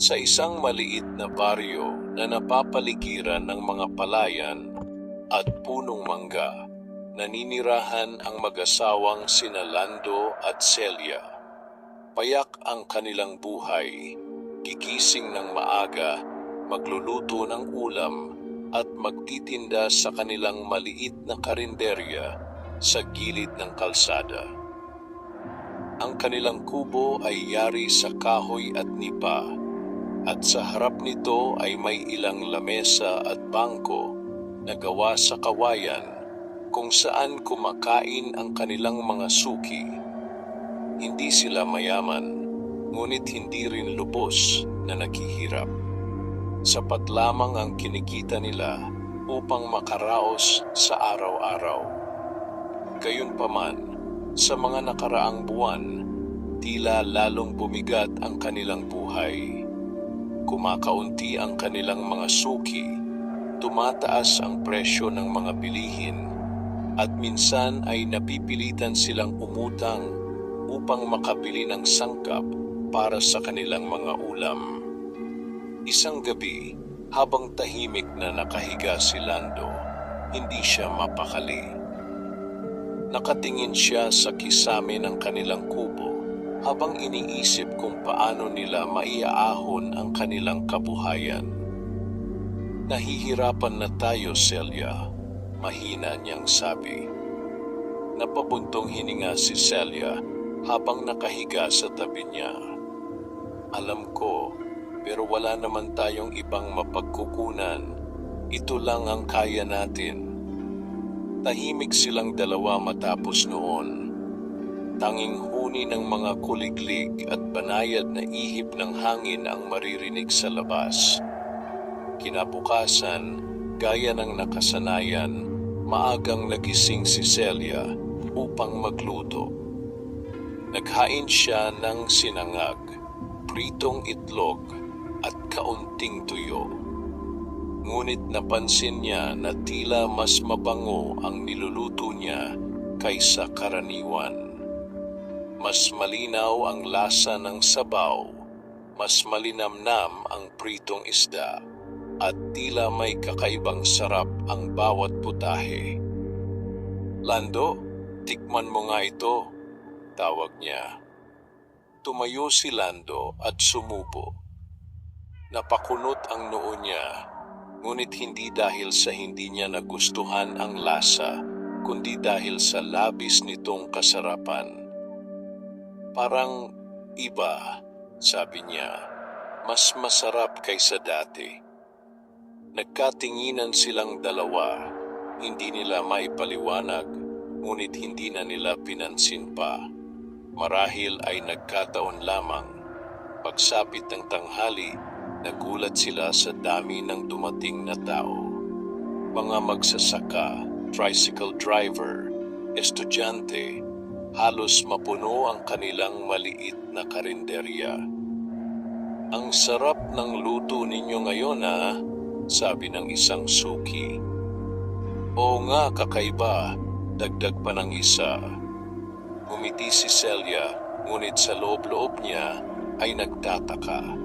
Sa isang maliit na baryo na napapaligiran ng mga palayan at punong mangga, naninirahan ang mag-asawang sina Lando at Celia. Payak ang kanilang buhay, gigising ng maaga, magluluto ng ulam at magtitinda sa kanilang maliit na karinderya sa gilid ng kalsada. Ang kanilang kubo ay yari sa kahoy at nipa, at sa harap nito ay may ilang lamesa at bangko na gawa sa kawayan kung saan kumakain ang kanilang mga suki. Hindi sila mayaman, ngunit hindi rin lubos na naghihirap. Sapat lamang ang kinikita nila upang makaraos sa araw-araw. Gayunpaman, sa mga nakaraang buwan, tila lalong bumigat ang kanilang buhay. Kumakaunti ang kanilang mga suki, tumataas ang presyo ng mga bilihin, at minsan ay napipilitan silang umutang upang makabili ng sangkap para sa kanilang mga ulam. Isang gabi, habang tahimik na nakahiga si Lando, hindi siya mapakali. Nakatingin siya sa kisame ng kanilang kubo habang iniisip kung paano nila maiaahon ang kanilang kabuhayan. "Nahihirapan na tayo, Celia," mahina niyang sabi. Napabuntong hininga si Celia habang nakahiga sa tabi niya. "Alam ko, pero wala naman tayong ibang mapagkukunan. Ito lang ang kaya natin." Tahimik silang dalawa matapos noon. Tanging huni ng mga kuliglig at banayad na ihip ng hangin ang maririnig sa labas. Kinabukasan, gaya ng nakasanayan, maagang nagising si Celia upang magluto. Naghain siya ng sinangag, pritong itlog at kaunting tuyo. Ngunit napansin niya na tila mas mabango ang niluluto niya kaysa karaniwan. Mas malinaw ang lasa ng sabaw, mas malinamnam ang pritong isda, at tila may kakaibang sarap ang bawat putahe. "Lando, tikman mo nga ito," tawag niya. Tumayo si Lando at sumubo. Napakunot ang noo niya, ngunit hindi dahil sa hindi niya nagustuhan ang lasa, kundi dahil sa labis nitong kasarapan. "Parang iba," sabi niya, "mas masarap kaysa dati." Nagkatinginan silang dalawa, hindi nila maipaliwanag, ngunit hindi na nila pinansin pa. Marahil ay nagkataon lamang. Pagsapit ng tanghali, nagulat sila sa dami ng dumating na tao. Mga magsasaka, tricycle driver, estudyante, halos mapuno ang kanilang maliit na karinderya. "Ang sarap ng luto ninyo ngayon, ah," sabi ng isang suki. "Oo nga, kakaiba," dagdag pa ng isa. Ngumiti si Celia, ngunit sa loob-loob niya ay nagtataka.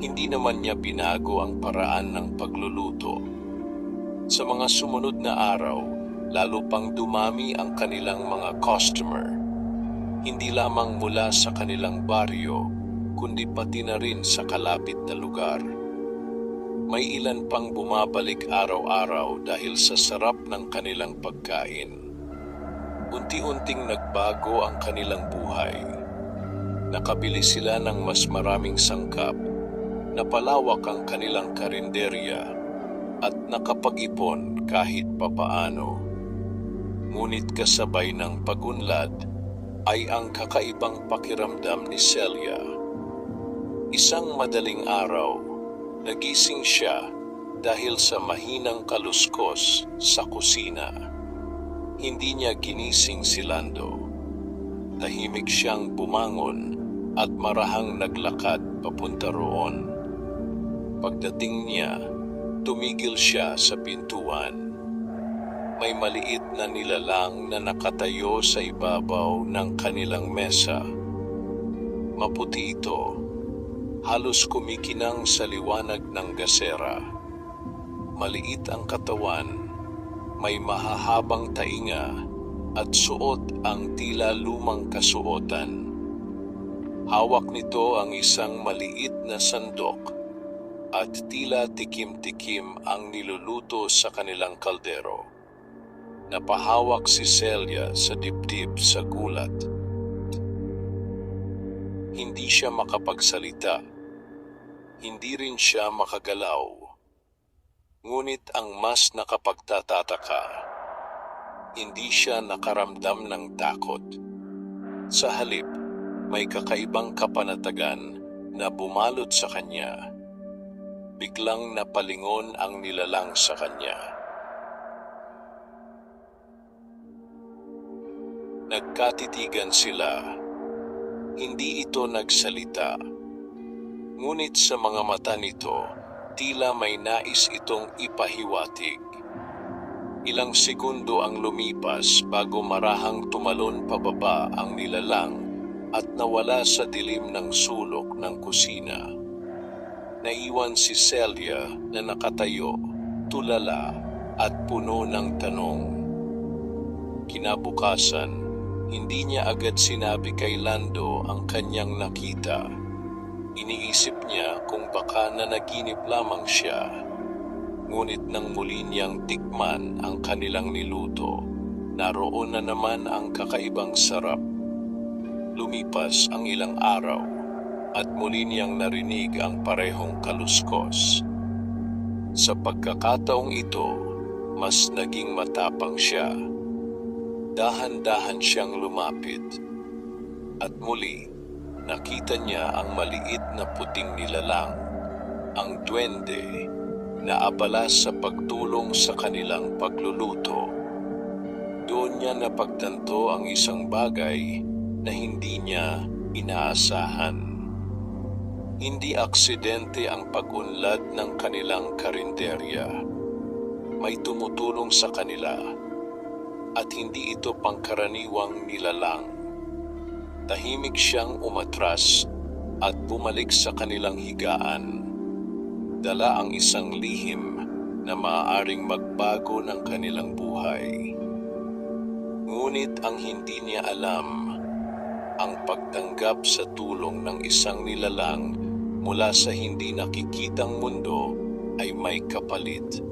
Hindi naman niya binago ang paraan ng pagluluto. Sa mga sumunod na araw, lalo pang dumami ang kanilang mga customer. Hindi lamang mula sa kanilang baryo, kundi pati na rin sa kalapit na lugar. May ilan pang bumabalik araw-araw dahil sa sarap ng kanilang pagkain. Unti-unting nagbago ang kanilang buhay. Nakabili sila ng mas maraming sangkap, napalawak ang kanilang karinderya, at nakapag-ipon kahit papaano. Ngunit kasabay ng pag-unlad ay ang kakaibang pakiramdam ni Celia. Isang madaling araw, nagising siya dahil sa mahinang kaluskos sa kusina. Hindi niya ginising si Lando. Tahimik siyang bumangon at marahang naglakad papunta roon. Pagdating niya, tumigil siya sa pintuan. May maliit na nilalang na nakatayo sa ibabaw ng kanilang mesa. Maputi ito, halos kumikinang sa liwanag ng gasera. Maliit ang katawan, may mahahabang tainga, at suot ang tila lumang kasuotan. Hawak nito ang isang maliit na sandok at tila tikim-tikim ang niluluto sa kanilang kaldero. Napahawak si Celia sa dibdib sa gulat. Hindi siya makapagsalita. Hindi rin siya makagalaw. Ngunit ang mas nakapagtatataka, hindi siya nakaramdam ng takot. Sa halip, may kakaibang kapanatagan na bumalot sa kanya. Biglang napalingon ang nilalang sa kanya. Nagkatitigan sila. Hindi ito nagsalita. Ngunit sa mga mata nito, tila may nais itong ipahiwatig. Ilang segundo ang lumipas bago marahang tumalon pababa ang nilalang at nawala sa dilim ng sulok ng kusina. Naiwan si Celia na nakatayo, tulala at puno ng tanong. Kinabukasan, hindi niya agad sinabi kay Lando ang kanyang nakita. Iniisip niya kung baka nanaginip lamang siya. Ngunit nang muli niyang tikman ang kanilang niluto, naroon na naman ang kakaibang sarap. Lumipas ang ilang araw at muli niyang narinig ang parehong kaluskos. Sa pagkakataong ito, mas naging matapang siya. Dahan-dahan siyang lumapit at muli nakita niya ang maliit na puting nilalang, ang duwende na abala sa pagtulong sa kanilang pagluluto. Doon niya napagtanto ang isang bagay na hindi niya inaasahan. Hindi aksidente ang pag-unlad ng kanilang karinderya. May tumutulong sa kanila at hindi ito pangkaraniwang nilalang. Tahimik siyang umatras at bumalik sa kanilang higaan. Dala ang isang lihim na maaaring magbago ng kanilang buhay. Ngunit ang hindi niya alam, ang pagtanggap sa tulong ng isang nilalang mula sa hindi nakikitang mundo ay may kapalit.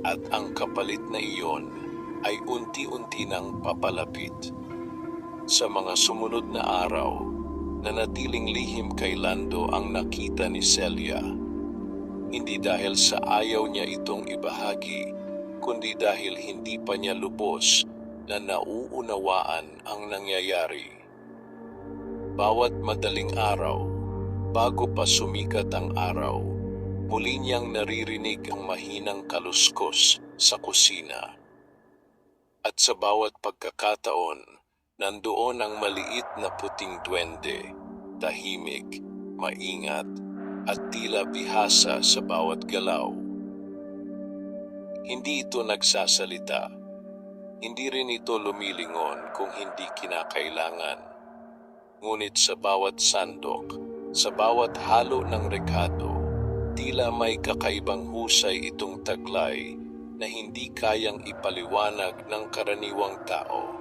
At ang kapalit na iyon ay unti-unti nang papalapit. Sa mga sumunod na araw, nanatiling lihim kay Lando ang nakita ni Celia. Hindi dahil sa ayaw niya itong ibahagi, kundi dahil hindi pa niya lubos na nauunawaan ang nangyayari. Bawat madaling araw, bago pa sumikat ang araw, muli niyang naririnig ang mahinang kaluskos sa kusina. At sa bawat pagkakataon, nandoon ang maliit na puting duwende, tahimik, maingat, at tila bihasa sa bawat galaw. Hindi ito nagsasalita. Hindi rin ito lumilingon kung hindi kinakailangan. Ngunit sa bawat sandok, sa bawat halo ng rekado, tila may kakaibang husay itong taglay na hindi kayang ipaliwanag ng karaniwang tao.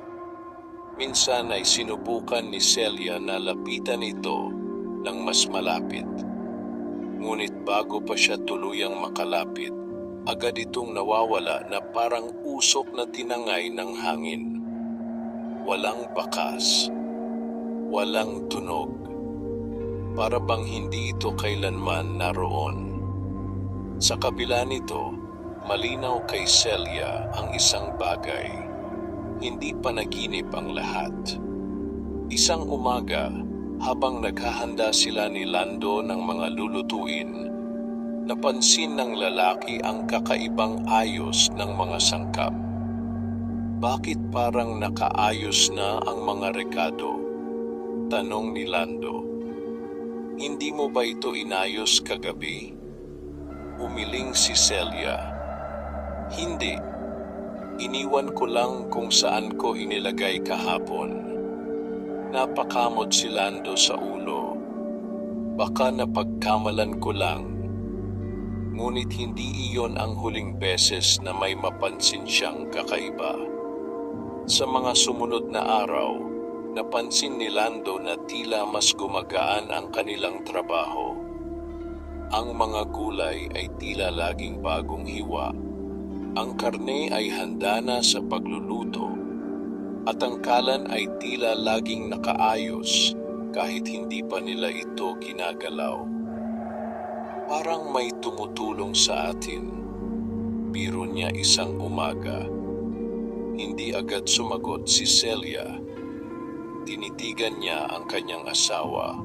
Minsan ay sinubukan ni Celia na lapitan ito ng mas malapit. Ngunit bago pa siya tuluyang makalapit, agad itong nawawala na parang usok na tinangay ng hangin. Walang bakas, walang tunog. Para bang hindi ito kailanman naroon. Sa kabila nito, malinaw kay Celia ang isang bagay. Hindi panaginip ang lahat. Isang umaga, habang naghahanda sila ni Lando ng mga lulutuin, napansin ng lalaki ang kakaibang ayos ng mga sangkap. Bakit parang nakaayos na ang mga rekado? Tanong ni Lando. Hindi mo ba ito inayos kagabi? Umiling si Celia. Hindi. Iniwan ko lang kung saan ko inilagay kahapon. Napakamot si Lando sa ulo. Baka napagkamalan ko lang, ngunit hindi iyon ang huling beses na may mapansin siyang kakaiba. Sa mga sumunod na araw, napansin ni Lando na tila mas gumagaan ang kanilang trabaho. Ang mga gulay ay tila laging bagong hiwa. Ang karne ay handa na sa pagluluto. At ang kalan ay tila laging nakaayos kahit hindi pa nila ito ginagalaw. Parang may tumutulong sa atin. Biro niya isang umaga. Hindi agad sumagot si Celia. Tinitigan niya ang kanyang asawa.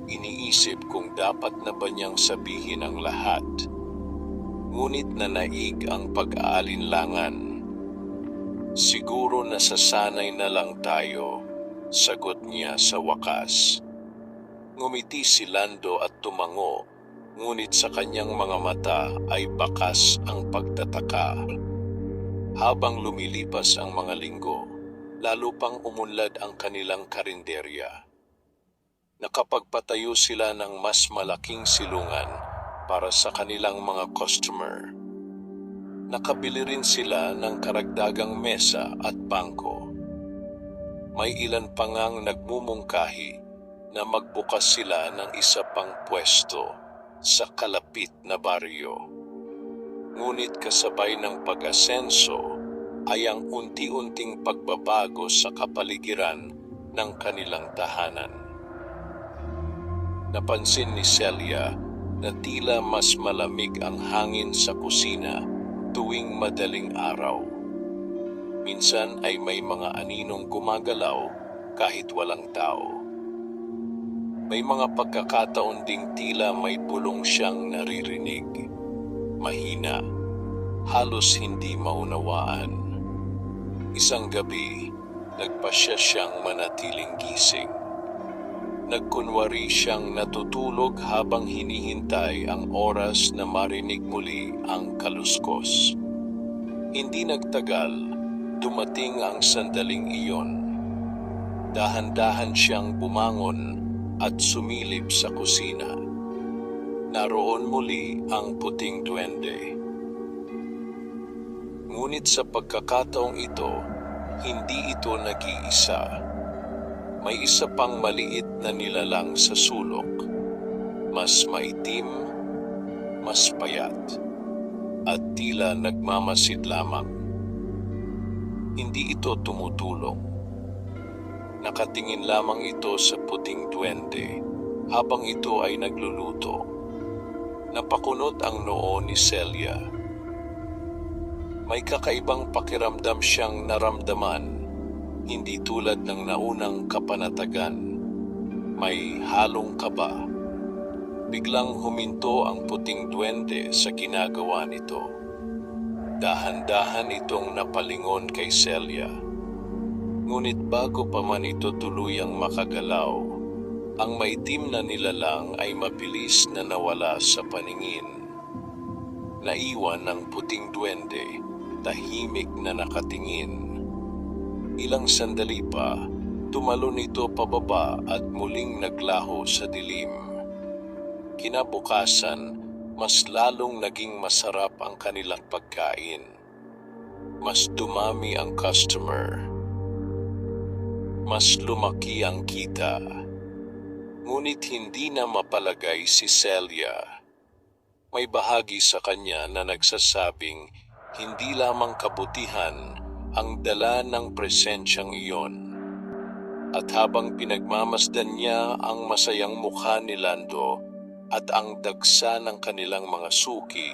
Iniisip kung dapat na ba niyang sabihin ang lahat. Ngunit nanaig ang pag-aalinlangan. Siguro nasasanay na lang tayo, sagot niya sa wakas. Ngumiti si Lando at tumango, ngunit sa kanyang mga mata ay bakas ang pagtataka. Habang lumilipas ang mga linggo, lalo pang umunlad ang kanilang karinderya. Nakapagpatayo sila ng mas malaking silungan para sa kanilang mga customer. Nakabili rin sila ng karagdagang mesa at bangko. May ilan pa ngang nagmumungkahi na magbukas sila ng isa pang pwesto sa kalapit na baryo. Ngunit kasabay ng pag-asenso ay ang unti-unting pagbabago sa kapaligiran ng kanilang tahanan. Napansin ni Celia na tila mas malamig ang hangin sa kusina tuwing madaling araw. Minsan ay may mga aninong gumagalaw kahit walang tao. May mga pagkakataon ding tila may bulong siyang naririnig. Mahina, halos hindi maunawaan. Isang gabi, nagpasya siyang manatiling gising. Nagkunwari siyang natutulog habang hinihintay ang oras na marinig muli ang kaluskos. Hindi nagtagal, dumating ang sandaling iyon. Dahan-dahan siyang bumangon at sumilip sa kusina. Naroon muli ang puting duwende. Ngunit sa pagkakataong ito, hindi ito nag-iisa. May isa pang maliit na nilalang sa sulok. Mas maitim, mas payat, at tila nagmamasid lamang. Hindi ito tumutulong. Nakatingin lamang ito sa puting duwende habang ito ay nagluluto. Napakunot ang noo ni Celia. May kakaibang pakiramdam siyang naramdaman. Hindi tulad ng naunang kapanatagan, may halong kaba. Biglang huminto ang puting duwende sa ginagawa nito. Dahan-dahan itong napalingon kay Celia. Ngunit bago pa man ito tuluyang makagalaw, ang maitim na nilalang ay mabilis na nawala sa paningin. Naiwan ng puting duwende, tahimik na nakatingin. Ilang sandali pa, tumalon ito pababa at muling naglaho sa dilim. Kinabukasan, mas lalong naging masarap ang kanilang pagkain. Mas dumami ang customer. Mas lumaki ang kita. Ngunit hindi na mapalagay si Celia. May bahagi sa kanya na nagsasabing hindi lamang kabutihan ang dala ng presensyang iyon. At habang pinagmamasdan niya ang masayang mukha ni Lando at ang dagsa ng kanilang mga suki,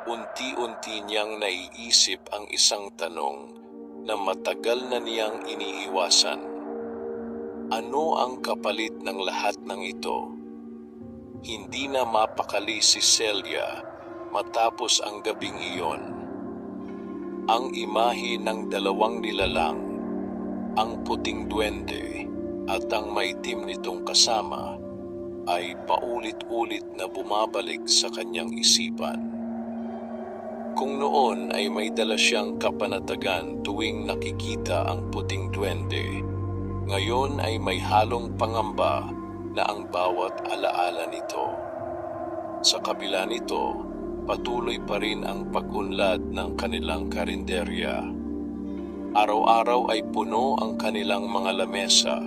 unti-unti niyang naiisip ang isang tanong na matagal na niyang iniiwasan. Ano ang kapalit ng lahat ng ito? Hindi na mapakali si Celia matapos ang gabing iyon. Ang imahe ng dalawang nilalang, ang puting duwende at ang maitim nitong kasama ay paulit-ulit na bumabalik sa kanyang isipan. Kung noon ay may dala siyang kapanatagan tuwing nakikita ang puting duwende, ngayon ay may halong pangamba na ang bawat alaala nito. Sa kabila nito, patuloy pa rin ang pag-unlad ng kanilang karinderya. Araw-araw ay puno ang kanilang mga lamesa.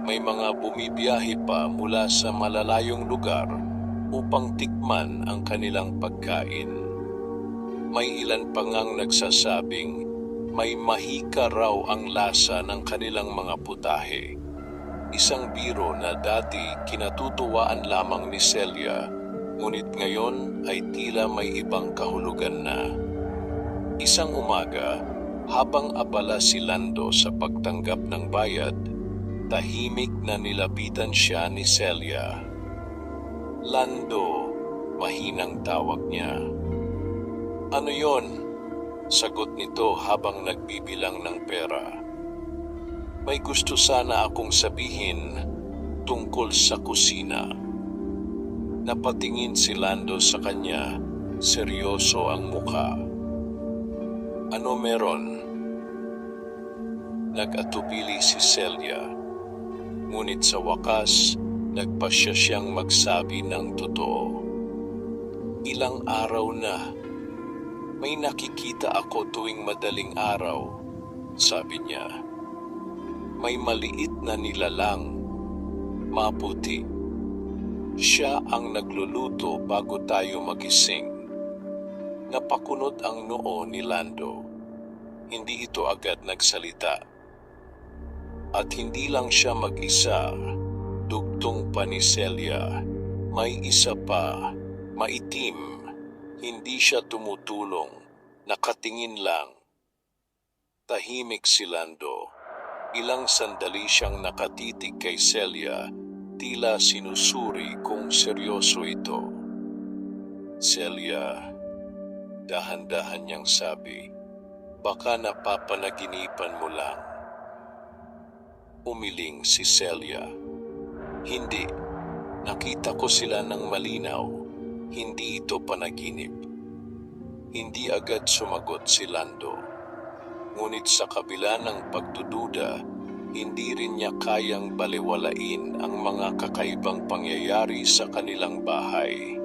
May mga bumibiyahe pa mula sa malalayong lugar upang tikman ang kanilang pagkain. May ilan pa ngang nagsasabing may mahika raw ang lasa ng kanilang mga putahe. Isang biro na dati kinatutuwaan lamang ni Celia, ngunit ngayon ay tila may ibang kahulugan na. Isang umaga, habang abala si Lando sa pagtanggap ng bayad, tahimik na nilapitan siya ni Celia. "Lando," mahinang tawag niya. "Ano yon?" Sagot nito habang nagbibilang ng pera. "May gusto sana akong sabihin tungkol sa kusina." Napatingin si Lando sa kanya, seryoso ang muka. "Ano meron?" Nag-atubili si Celia, ngunit sa wakas, nagpasya siyang magsabi ng totoo. "Ilang araw na. May nakikita ako tuwing madaling araw," sabi niya. "May maliit na nilalang, maputi. Siya ang nagluluto bago tayo magising." Napakunot ang noo ni Lando. Hindi ito agad nagsalita. At hindi lang siya mag-isa, dugtong pa ni Celia. May isa pa, maitim. Hindi siya tumutulong, nakatingin lang. Tahimik si Lando. Ilang sandali siyang nakatitig kay Celia, tila sinusuri kung seryoso ito. "Celia," dahan-dahan niyang sabi, "baka napapanaginipan mo lang." Umiling si Celia. "Hindi. Nakita ko sila ng malinaw. Hindi ito panaginip." Hindi agad sumagot si Lando. Ngunit sa kabila ng pagdududa, hindi rin niya kayang baliwalain ang mga kakaibang pangyayari sa kanilang bahay.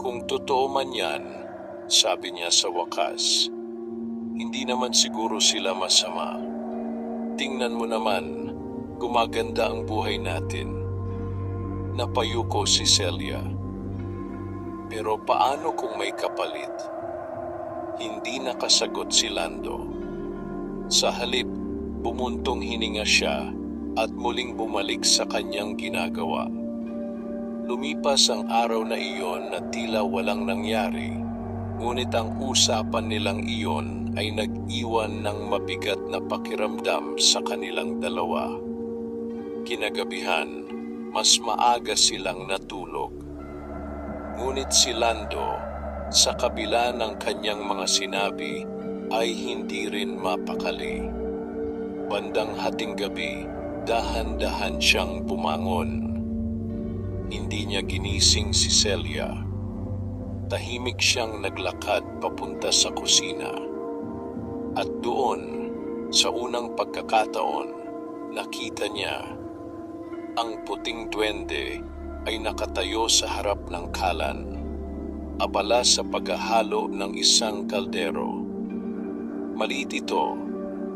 "Kung totoo man yan," sabi niya sa wakas, "hindi naman siguro sila masama. Tingnan mo naman, gumaganda ang buhay natin." Napayuko si Celia. "Pero paano kung may kapalit?" Hindi nakasagot si Lando. Sa halip, bumuntong hininga siya at muling bumalik sa kanyang ginagawa. Lumipas ang araw na iyon na tila walang nangyari, ngunit ang usapan nilang iyon ay nag-iwan ng mabigat na pakiramdam sa kanilang dalawa. Kinagabihan, mas maaga silang natulog. Ngunit si Lando, sa kabila ng kanyang mga sinabi, ay hindi rin mapakali. Bandang hating gabi, dahan-dahan siyang bumangon. Hindi niya ginising si Celia. Tahimik siyang naglakad papunta sa kusina. At doon, sa unang pagkakataon, nakita niya ang puting duwende ay nakatayo sa harap ng kalan, abala sa paghahalo ng isang kaldero. Maliit ito,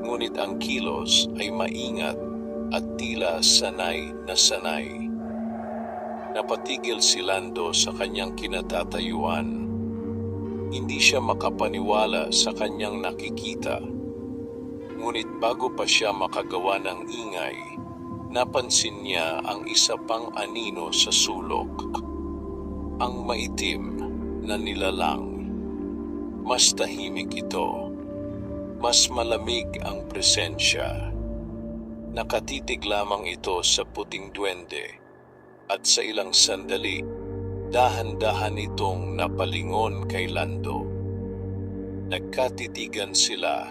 ngunit ang kilos ay maingat at tila sanay na sanay. Napatigil si Lando sa kanyang kinatatayuan. Hindi siya makapaniwala sa kanyang nakikita. Ngunit bago pa siya makagawa ng ingay, napansin niya ang isa pang anino sa sulok. Ang maitim na nilalang. Mas tahimik ito. Mas malamig ang presensya. Nakatitig lamang ito sa puting duwende at sa ilang sandali, dahan-dahan itong napalingon kay Lando. Nagkatitigan sila.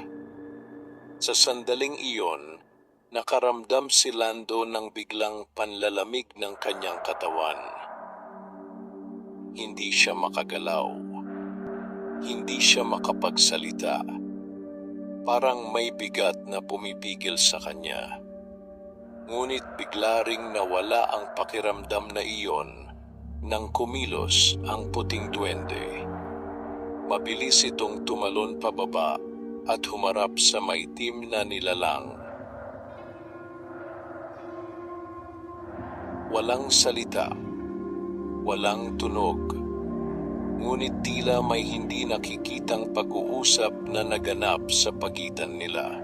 Sa sandaling iyon, nakaramdam si Lando ng biglang panlalamig ng kanyang katawan. Hindi siya makagalaw. Hindi siya makapagsalita. Parang may bigat na pumipigil sa kanya. Ngunit bigla ring nawala ang pakiramdam na iyon nang kumilos ang puting duwende. Mabilis itong tumalon pababa at humarap sa maitim na nilalang. Walang salita, walang tunog, ngunit tila may hindi nakikitang pag-uusap na naganap sa pagitan nila.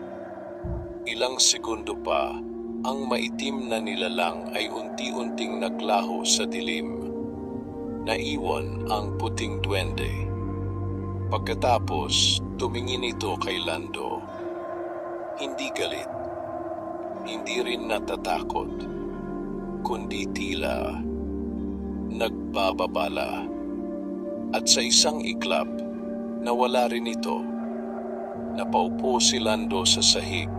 Ilang segundo pa, ang maitim na nilalang ay unti-unting naglaho sa dilim. Naiwan ang puting duwende. Pagkatapos, tumingin ito kay Lando. Hindi galit, hindi rin natatakot, kundi tila nagbababala. At sa isang iglap, nawala rin ito. Napaupo si Lando sa sahig,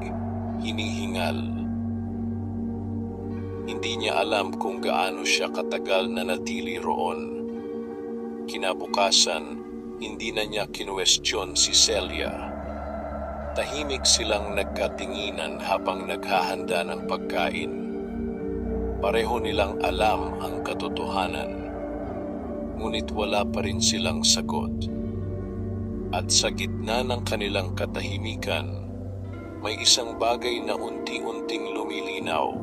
hinihingal. Hindi niya alam kung gaano siya katagal na natili roon. Kinabukasan, hindi na niya kinuwestiyon si Celia. Tahimik silang nagkatinginan habang naghahanda ng pagkain. Pareho nilang alam ang katotohanan, ngunit wala pa rin silang sagot. At sa gitna ng kanilang katahimikan, may isang bagay na unti-unting lumilinaw.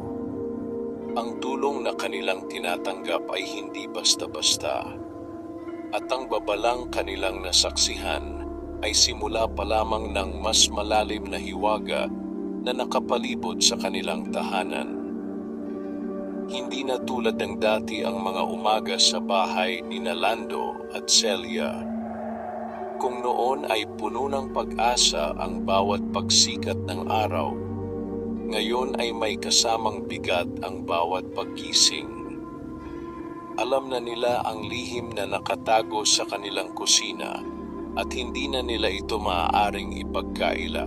Ang tulong na kanilang tinatanggap ay hindi basta-basta. At ang babalang kanilang nasaksihan ay simula pa lamang ng mas malalim na hiwaga na nakapalibot sa kanilang tahanan. Hindi na tulad ng dati ang mga umaga sa bahay ni Lando at Celia. Kung noon ay puno ng pag-asa ang bawat pagsikat ng araw, ngayon ay may kasamang bigat ang bawat paggising. Alam na nila ang lihim na nakatago sa kanilang kusina at hindi na nila ito maaaring ipagkaila.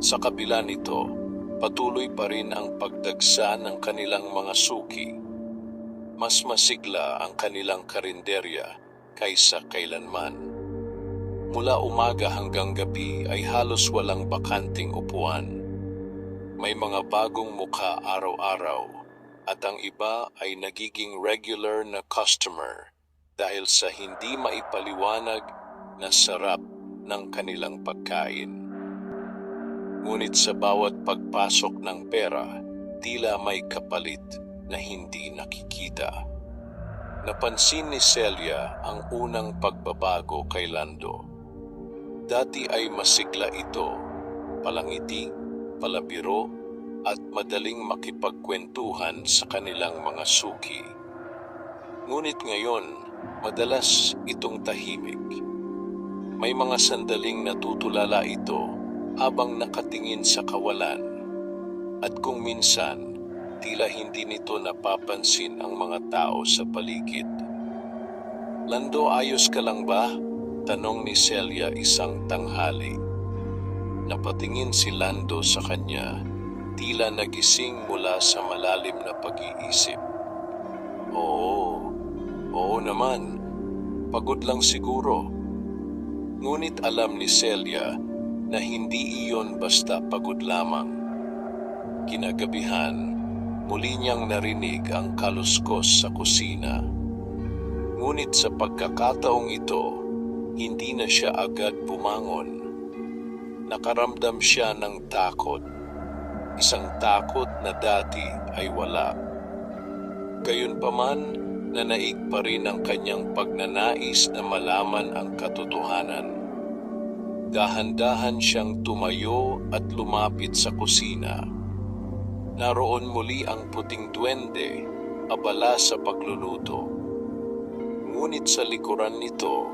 Sa kabila nito, patuloy pa rin ang pagdagsa ng kanilang mga suki. Mas masigla ang kanilang karinderya kaysa kailanman. Mula umaga hanggang gabi ay halos walang bakanting upuan. May mga bagong mukha araw-araw at ang iba ay nagiging regular na customer dahil sa hindi maipaliwanag na sarap ng kanilang pagkain. Ngunit sa bawat pagpasok ng pera, tila may kapalit na hindi nakikita. Napansin ni Celia ang unang pagbabago kay Lando. Dati ay masigla ito, palangiti, palabiro, at madaling makipagkwentuhan sa kanilang mga suki. Ngunit ngayon, madalas itong tahimik. May mga sandaling natutulala ito habang nakatingin sa kawalan. At kung minsan, tila hindi nito napapansin ang mga tao sa paligid. Lando, ayos ka lang ba? Tanong ni Celia isang tanghali. Napatingin si Lando sa kanya, tila nagising mula sa malalim na pag-iisip. Oo naman. Pagod lang siguro. Ngunit alam ni Celia na hindi iyon basta pagod lamang. Kinagabihan, muli niyang narinig ang kaluskos sa kusina. Ngunit sa pagkakataong ito, hindi na siya agad bumangon. Nakaramdam siya ng takot. Isang takot na dati ay wala. Gayunpaman, nanaig pa rin ang kanyang pagnanais na malaman ang katotohanan. Dahan-dahan siyang tumayo at lumapit sa kusina. Naroon muli ang puting duwende, abala sa pagluluto. Ngunit sa likuran nito,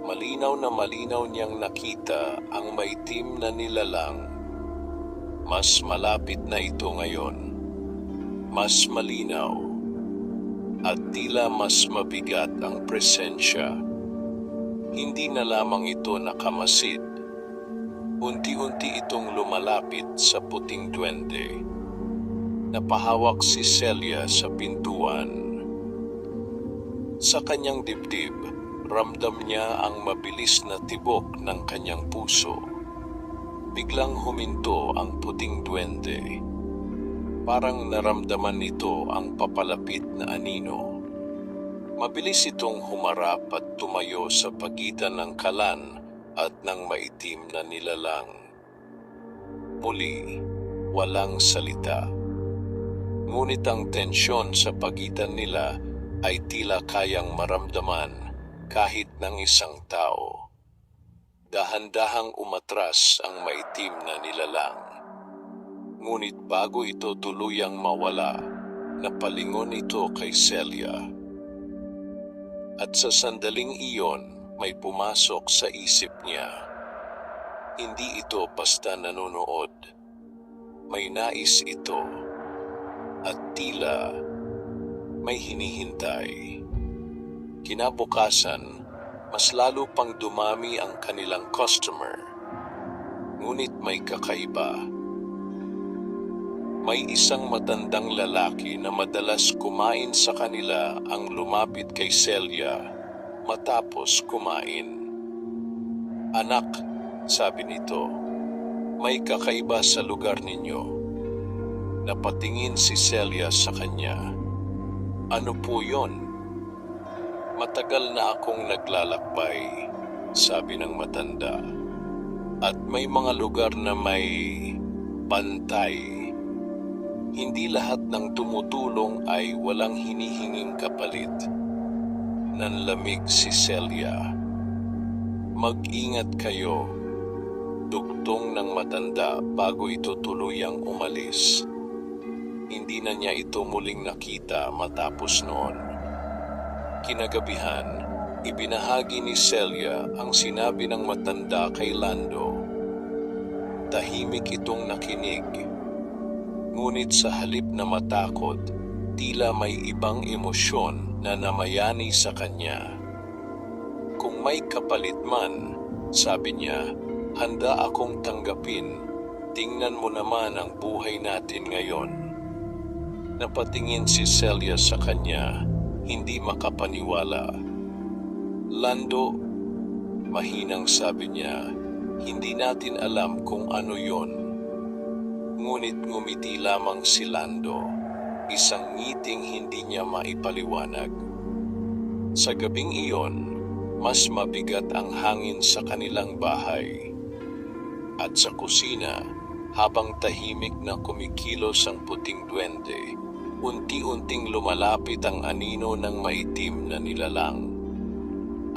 malinaw na malinaw niyang nakita ang maitim na nilalang. Mas malapit na ito ngayon, mas malinaw, at tila mas mabigat ang presensya. Hindi na lamang ito nakamasid, unti-unti itong lumalapit sa puting duwende. Napahawak si Celia sa pintuan. Sa kanyang dibdib, ramdam niya ang mabilis na tibok ng kanyang puso. Biglang huminto ang puting duwende. Parang naramdaman nito ang papalapit na anino. Mabilis itong humarap at tumayo sa pagitan ng kalan at ng maitim na nilalang. Muli, walang salita. Ngunit ang tensyon sa pagitan nila ay tila kayang maramdaman kahit ng isang tao. Dahan-dahang umatras ang maitim na nilalang. Ngunit bago ito tuluyang mawala, napalingon ito kay Celia. At sa sandaling iyon, may pumasok sa isip niya. Hindi ito basta nanonood. May nais ito. At tila may hinihintay. Kinabukasan, mas lalo pang dumami ang kanilang customer. Ngunit may kakaiba. May isang matandang lalaki na madalas kumain sa kanila ang lumapit kay Celia matapos kumain. "Anak," sabi nito, "may kakaiba sa lugar ninyo." Napatingin si Celia sa kanya. "Ano po yon?" "Matagal na akong naglalakbay," sabi ng matanda. "At may mga lugar na may bantay. Hindi lahat ng tumutulong ay walang hinihinging kapalit." Nanlamig si Celia. "Mag-ingat kayo," dugtong ng matanda bago ito tuluyang umalis. Hindi na niya ito muling nakita matapos noon. Kinagabihan, ibinahagi ni Celia ang sinabi ng matanda kay Lando. Tahimik itong nakinig. Ngunit sa halip na matakot, tila may ibang emosyon na namayani sa kanya. "Kung may kapalit man," sabi niya, "handa akong tanggapin. Tingnan mo naman ang buhay natin ngayon." Napatingin si Celia sa kanya, hindi makapaniwala. "Lando," mahinang sabi niya, "hindi natin alam kung ano yon." Ngunit ngumiti lamang si Lando, isang ngiting hindi niya maipaliwanag. Sa gabing iyon, mas mabigat ang hangin sa kanilang bahay. At sa kusina, habang tahimik na kumikilos ang puting duwende, unti-unting lumalapit ang anino ng maitim na nilalang.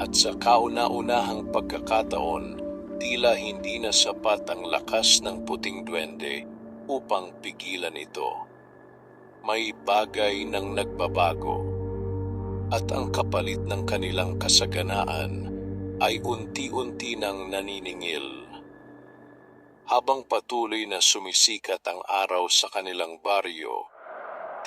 At sa kauna-unahang pagkakataon, tila hindi na sapat ang lakas ng puting duwende upang pigilan ito. May bagay nang nagbabago, at ang kapalit ng kanilang kasaganaan ay unti-unti nang naniningil. Habang patuloy na sumisikat ang araw sa kanilang baryo,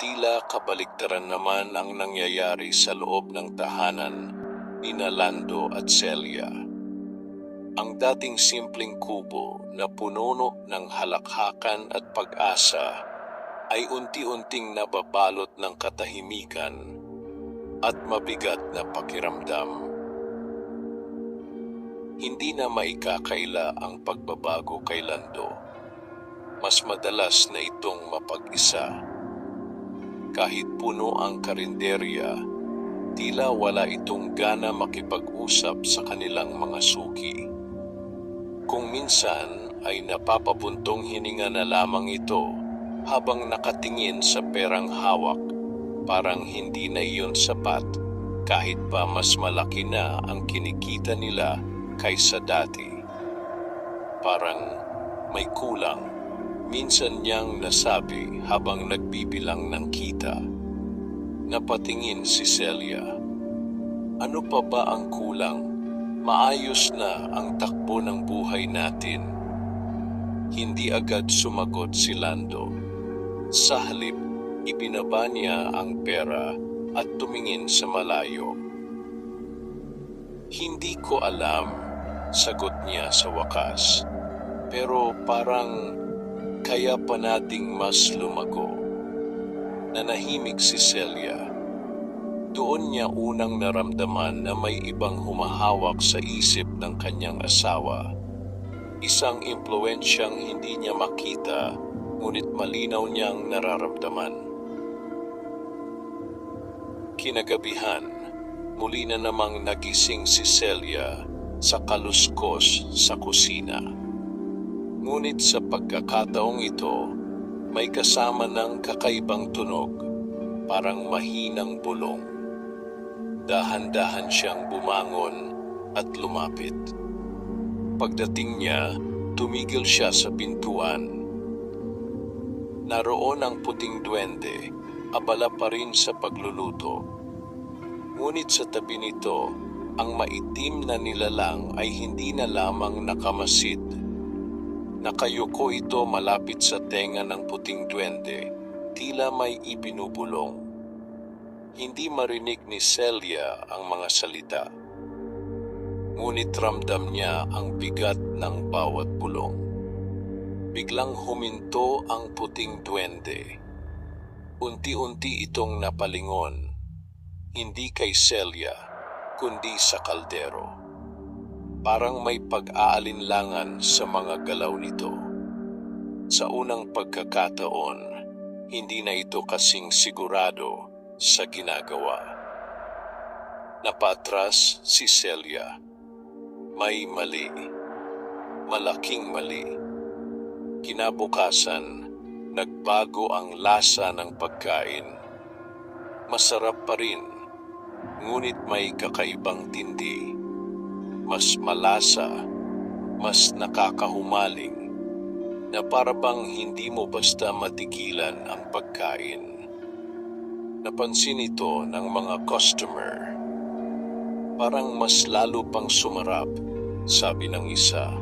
tila kabaligtaran naman ang nangyayari sa loob ng tahanan ni Lando at Celia. Ang dating simpleng kubo na puno ng halakhakan at pag-asa ay unti-unting nababalot ng katahimikan at mabigat na pakiramdam. Hindi na maikakaila ang pagbabago kay Lando. Mas madalas na itong mapag-isa. Kahit puno ang karinderya, tila wala itong gana makipag-usap sa kanilang mga suki. Kung minsan ay napapabuntong hininga na lamang ito habang nakatingin sa perang hawak, parang hindi na iyon sapat kahit pa mas malaki na ang kinikita nila kaysa dati. Parang may kulang, minsan niyang nasabi habang nagbibilang ng kita. Napatingin si Celia. "Ano pa ba ang kulang? Maayos na ang takbo ng buhay natin." Hindi agad sumagot si Lando. Sa halip, ibinaba niya ang pera at tumingin sa malayo. "Hindi ko alam," sagot niya sa wakas. "Pero parang kaya pa nating mas lumago." Nanahimik si Celia. Doon niya unang naramdaman na may ibang humahawak sa isip ng kanyang asawa. Isang impluwensyang hindi niya makita ngunit malinaw niyang nararamdaman. Kinagabihan, muli na namang nagising si Celia sa kaluskos sa kusina. Ngunit sa pagkakataong ito, may kasama ng kakaibang tunog, parang mahinang bulong. Dahan-dahan siyang bumangon at lumapit. Pagdating niya, tumigil siya sa pintuan. Naroon ang puting duwende, abala pa rin sa pagluluto. Ngunit sa tabi nito, ang maitim na nilalang ay hindi na lamang nakamasid. Nakayuko ito malapit sa tenga ng puting duwende, tila may ibinubulong. Hindi marinig ni Celia ang mga salita. Ngunit ramdam niya ang bigat ng bawat bulong. Biglang huminto ang puting duwende. Unti-unti itong napalingon, hindi kay Celia, kundi sa kaldero. Parang may pag-aalinlangan sa mga galaw nito. Sa unang pagkakataon, hindi na ito kasing sigurado sa ginagawa. Napatras si Celia. May mali. Malaking mali. Kinabukasan, nagbago ang lasa ng pagkain. Masarap pa rin, ngunit may kakaibang tindi. Mas malasa, mas nakakahumaling, na para bang hindi mo basta matigilan ang pagkain. Napansin ito ng mga customer. Parang mas lalo pang sumarap, sabi ng isa.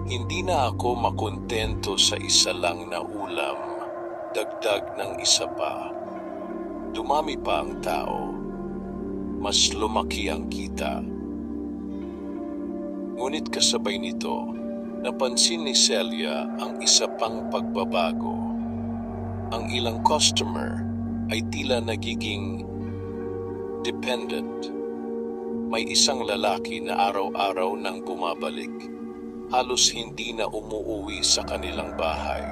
Hindi na ako makontento sa isa lang na ulam, dagdag ng isa pa. Dumami pa ang tao, mas lumaki ang kita. Ngunit kasabay nito, napansin ni Celia ang isa pang pagbabago. Ang ilang customer ay tila nagiging dependent. May isang lalaki na araw-araw nang bumabalik. Halos hindi na umuuwi sa kanilang bahay.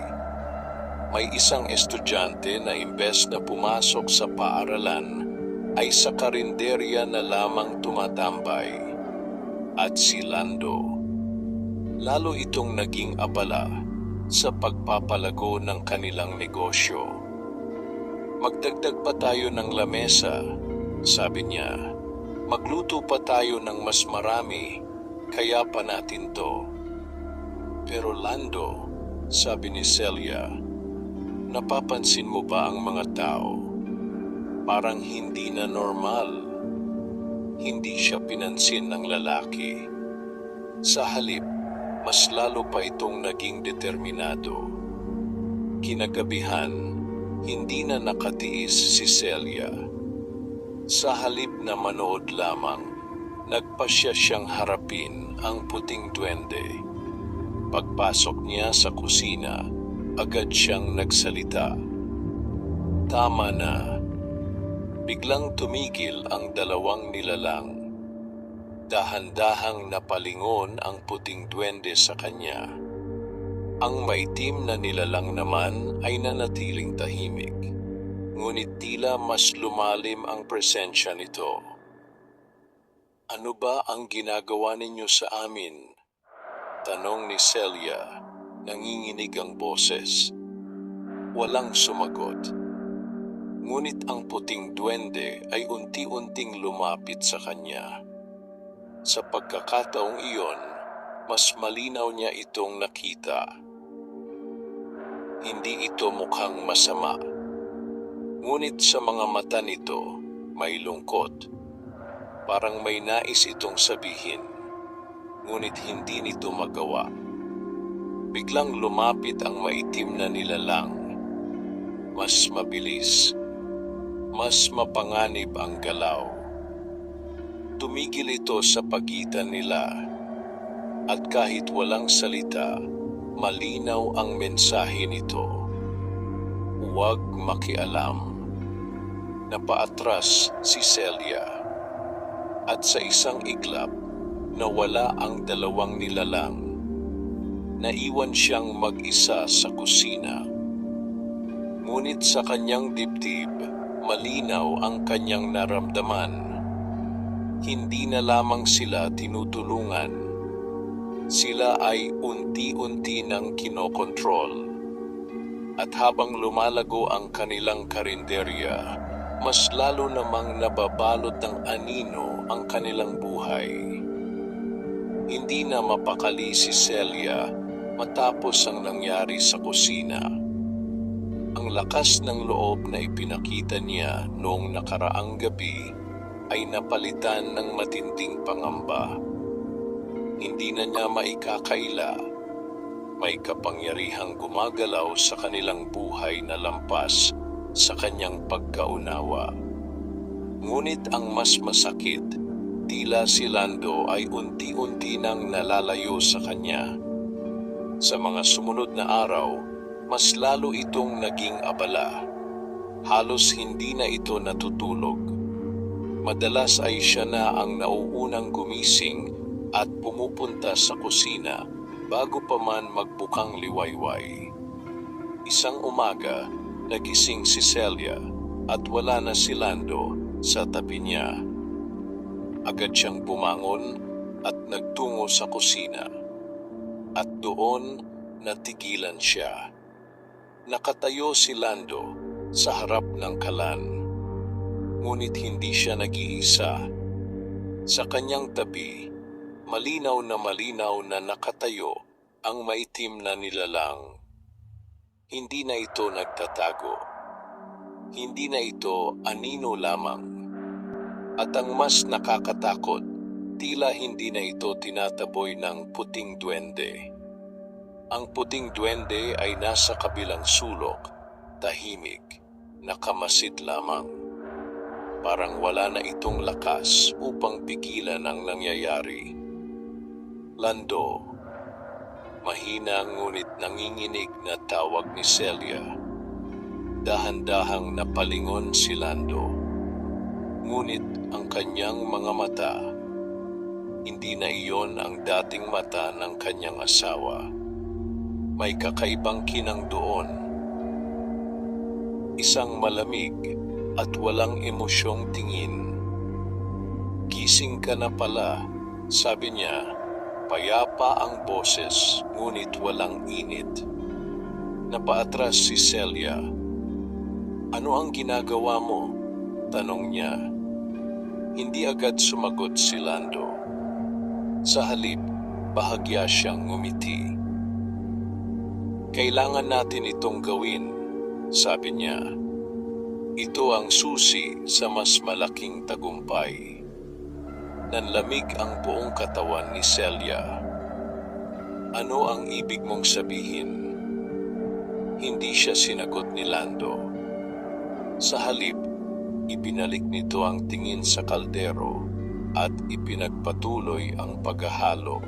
May isang estudyante na imbes na pumasok sa paaralan, ay sa karinderya na lamang tumatambay. At si Lando, lalo itong naging abala sa pagpapalago ng kanilang negosyo. Magdagdag pa tayo ng lamesa, sabi niya. Magluto pa tayo ng mas marami, kaya pa natin to. Pero Lando, sabi ni Celia, napapansin mo ba ang mga tao? Parang hindi na normal. Hindi siya pinansin ng lalaki. Sa halip, mas lalo pa itong naging determinado. Kinagabihan, hindi na nakatiis si Celia. Sa halip na manood lamang, nagpasya siyang harapin ang puting duwende. Pagpasok niya sa kusina, agad siyang nagsalita. Tama na. Biglang tumigil ang dalawang nilalang. Dahan-dahang napalingon ang puting duwende sa kanya. Ang maitim na nilalang naman ay nanatiling tahimik. Ngunit tila mas lumalim ang presensya nito. Ano ba ang ginagawa ninyo sa amin? Tanong ni Celia, nanginginig ang boses. Walang sumagot. Ngunit ang puting duwende ay unti-unting lumapit sa kanya. Sa pagkakataong iyon, mas malinaw niya itong nakita. Hindi ito mukhang masama. Ngunit sa mga mata nito, may lungkot. Parang may nais itong sabihin, ngunit hindi nito magawa. Biglang lumapit ang maitim na nilalang. Mas mabilis, mas mapanganib ang galaw. Tumigil ito sa pagitan nila, at kahit walang salita, malinaw ang mensahe nito. Huwag makialam. Napaatras si Celia, at sa isang iglap, nawala ang dalawang nilalang. naiwan siyang mag-isa sa kusina. Ngunit sa kanyang dibdib, malinaw ang kanyang naramdaman. Hindi na lamang sila tinutulungan. Sila ay unti-unti nang kinokontrol. At habang lumalago ang kanilang karinderya, mas lalo namang nababalot ng anino ang kanilang buhay. Hindi na mapakali si Celia matapos ang nangyari sa kusina. Ang lakas ng loob na ipinakita niya noong nakaraang gabi ay napalitan ng matinding pangamba. Hindi na niya maikakaila. May kapangyarihang gumagalaw sa kanilang buhay na lampas sa kanyang pagkaunawa. Ngunit ang mas masakit, tila si Lando ay unti-unti nang nalalayo sa kanya. Sa mga sumunod na araw, mas lalo itong naging abala. Halos hindi na ito natutulog. Madalas ay siya na ang nauunang gumising at pumupunta sa kusina bago pa man magbukang liwayway. Isang umaga, nagising si Celia at wala na si Lando sa tabi niya. Agad siyang bumangon at nagtungo sa kusina. At doon natigilan siya. Nakatayo si Lando sa harap ng kalan. Ngunit hindi siya nag-iisa. Sa kanyang tabi, malinaw na nakatayo ang maitim na nilalang. Hindi na ito nagtatago. Hindi na ito anino lamang. At ang mas nakakatakot, tila hindi na ito tinataboy ng puting duwende. Ang puting duwende ay nasa kabilang sulok, tahimik, nakamasid lamang. Parang wala na itong lakas upang pigilan ang nangyayari. Lando, mahina ngunit nanginginig na tawag ni Celia. Dahan-dahang napalingon si Lando. Ngunit ang kanyang mga mata, hindi na iyon ang dating mata ng kanyang asawa. May kakaibang kinang doon. Isang malamig at walang emosyong tingin. Gising ka na pala, sabi niya. Payapa ang boses, ngunit walang init. Napaatras si Celia. Ano ang ginagawa mo? Tanong niya. Hindi agad sumagot si Lando. Sa halip, bahagya siyang ngumiti. Kailangan natin itong gawin, sabi niya. Ito ang susi sa mas malaking tagumpay. Nanlamig ang buong katawan ni Celia. Ano ang ibig mong sabihin? Hindi siya sinagot ni Lando. Sa halip, ibinalik nito ang tingin sa kaldero at ipinagpatuloy ang paghahalo.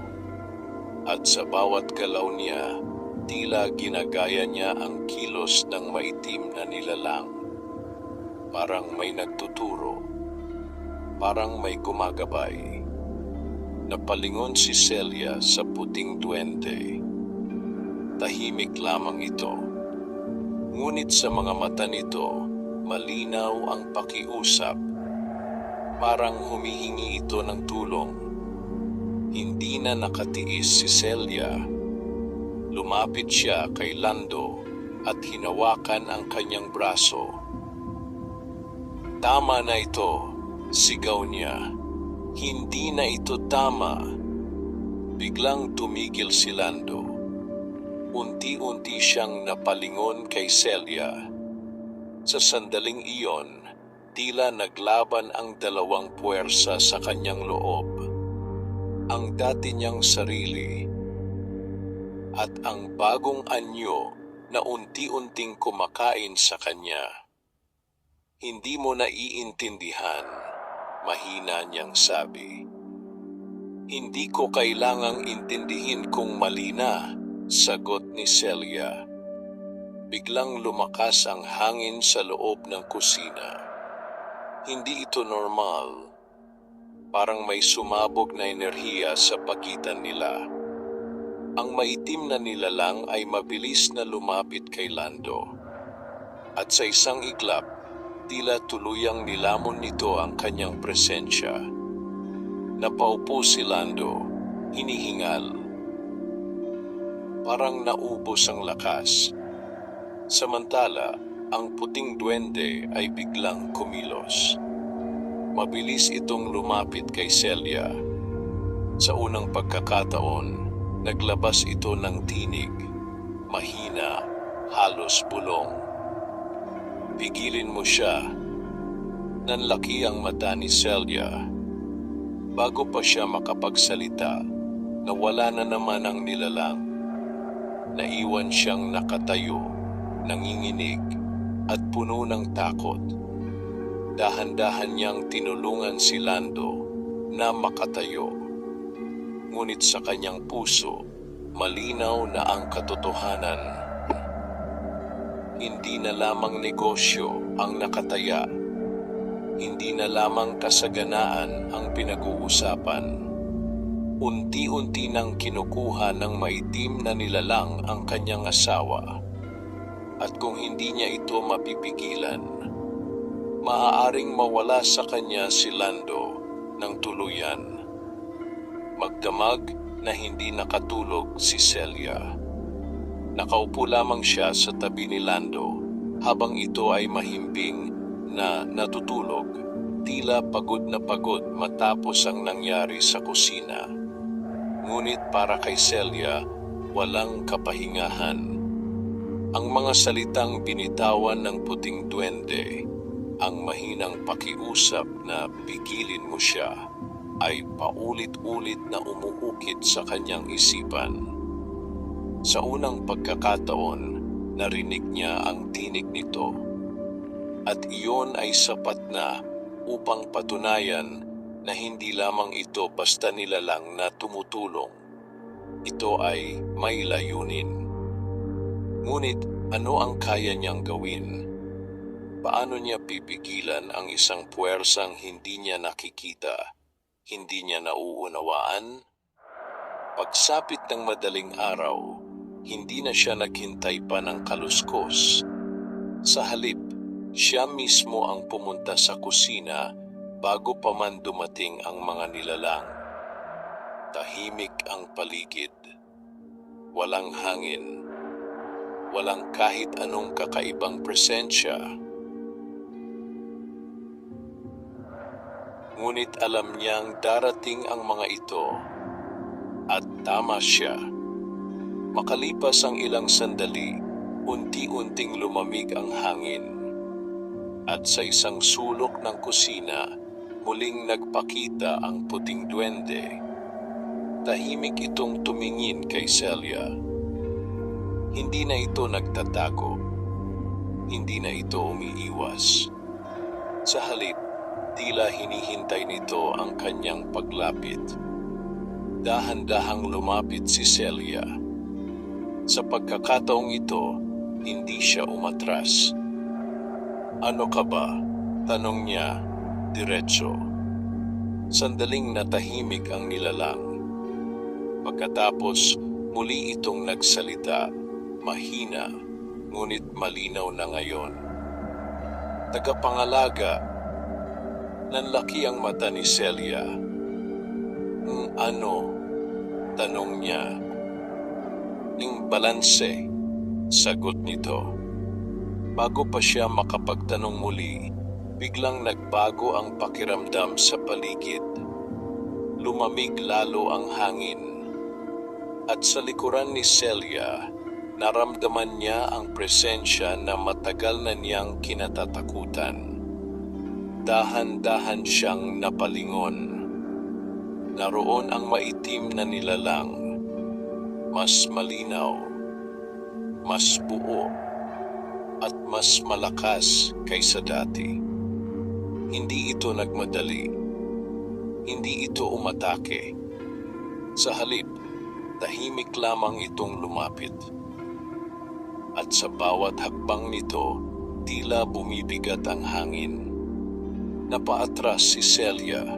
At sa bawat galaw niya, tila ginagaya niya ang kilos ng maitim na nilalang. Parang may nagtuturo. Parang may gumagabay. Napalingon si Celia sa puting duwende. Tahimik lamang ito. Ngunit sa mga mata nito, malinaw ang pakiusap. Parang humihingi ito ng tulong. Hindi na nakatiis si Celia. Lumapit siya kay Lando at hinawakan ang kanyang braso. Tama na ito, sigaw niya. Hindi na ito tama. Biglang tumigil si Lando. Unti-unti siyang napalingon kay Celia. Sa sandaling iyon, tila naglaban ang dalawang puwersa sa kanyang loob. Ang dati niyang sarili at ang bagong anyo na unti-unting kumakain sa kanya. Hindi mo naiintindihan, mahina niyang sabi. Hindi ko kailangang intindihin kung mali na, sagot ni Celia. Biglang lumakas ang hangin sa loob ng kusina. Hindi ito normal. Parang may sumabog na enerhiya sa pagitan nila. Ang maitim na nilalang ay mabilis na lumapit kay Lando. At sa isang iglap, tila tuluyang nilamon nito ang kanyang presensya. Napaupo si Lando, hinihingal. Parang naubos ang lakas. Samantala, ang puting duwende ay biglang kumilos. Mabilis itong lumapit kay Celia. Sa unang pagkakataon, naglabas ito ng tinig, mahina, halos bulong. "Pigilin mo siya." Nanlaki ang mata ni Celia. Bago pa siya makapagsalita, nawala na naman ang nilalang. Naiwan siyang nakatayo, nanginginig, at puno ng takot. Dahan-dahan niyang tinulungan si Lando na makatayo. Ngunit sa kanyang puso, malinaw na ang katotohanan. Hindi na lamang negosyo ang nakataya. Hindi na lamang kasaganaan ang pinag-uusapan. Unti-unti nang kinukuha ng maitim na nilalang ang kanyang asawa. At kung hindi niya ito mapipigilan, maaaring mawala sa kanya si Lando ng tuluyan. Magdamag na hindi nakatulog si Celia. Nakaupo lamang siya sa tabi ni Lando habang ito ay mahimbing na natutulog, tila pagod na pagod matapos ang nangyari sa kusina. Ngunit para kay Celia, walang kapahingahan. Ang mga salitang binitawan ng puting duwende, ang mahinang pakiusap na "pigilin mo siya", ay paulit-ulit na umuukit sa kanyang isipan. Sa unang pagkakataon, narinig niya ang tinig nito. At iyon ay sapat na upang patunayan na hindi lamang ito basta nilalang na tumutulong. Ito ay may layunin. Ngunit ano ang kaya niyang gawin? Paano niya pipigilan ang isang puwersang hindi niya nakikita, hindi niya nauunawaan? Pagsapit ng madaling araw, hindi na siya naghintay pa ng kaluskos. Sa halip, siya mismo ang pumunta sa kusina bago pa man dumating ang mga nilalang. Tahimik ang paligid. Walang hangin. Walang kahit anong kakaibang presensya. Ngunit alam niyang darating ang mga ito. At tama siya. Makalipas ang ilang sandali, unti-unting lumamig ang hangin. At sa isang sulok ng kusina, muling nagpakita ang puting duwende. Tahimik itong tumingin kay Celia. Hindi na ito nagtatago. Hindi na ito umiiwas. Sa halip, tila hinihintay nito ang kanyang paglapit. Dahan-dahang lumapit si Celia. Sa pagkakataong ito, hindi siya umatras. "Ano ka ba?" tanong niya, diretso. Sandaling natahimik ang nilalang. Pagkatapos, muli itong nagsalita, mahina, ngunit malinaw na ngayon. "Tagapangalaga." Nanlaki ang mata ni Celia. Ano?" tanong niya. "Ning balanse," sagot nito. Bago pa siya makapagtanong muli, biglang nagbago ang pakiramdam sa paligid. Lumamig lalo ang hangin. At sa likuran ni Celia, naramdaman niya ang presensya na matagal na niyang kinatatakutan. Dahan-dahan siyang napalingon. Naroon ang maitim na nilalang. Mas malinaw, mas buo, at mas malakas kaysa dati. Hindi ito nagmadali. Hindi ito umatake. Sa halip, tahimik lamang itong lumapit. At sa bawat hakbang nito, tila bumibigat ang hangin. Napaatras si Celia,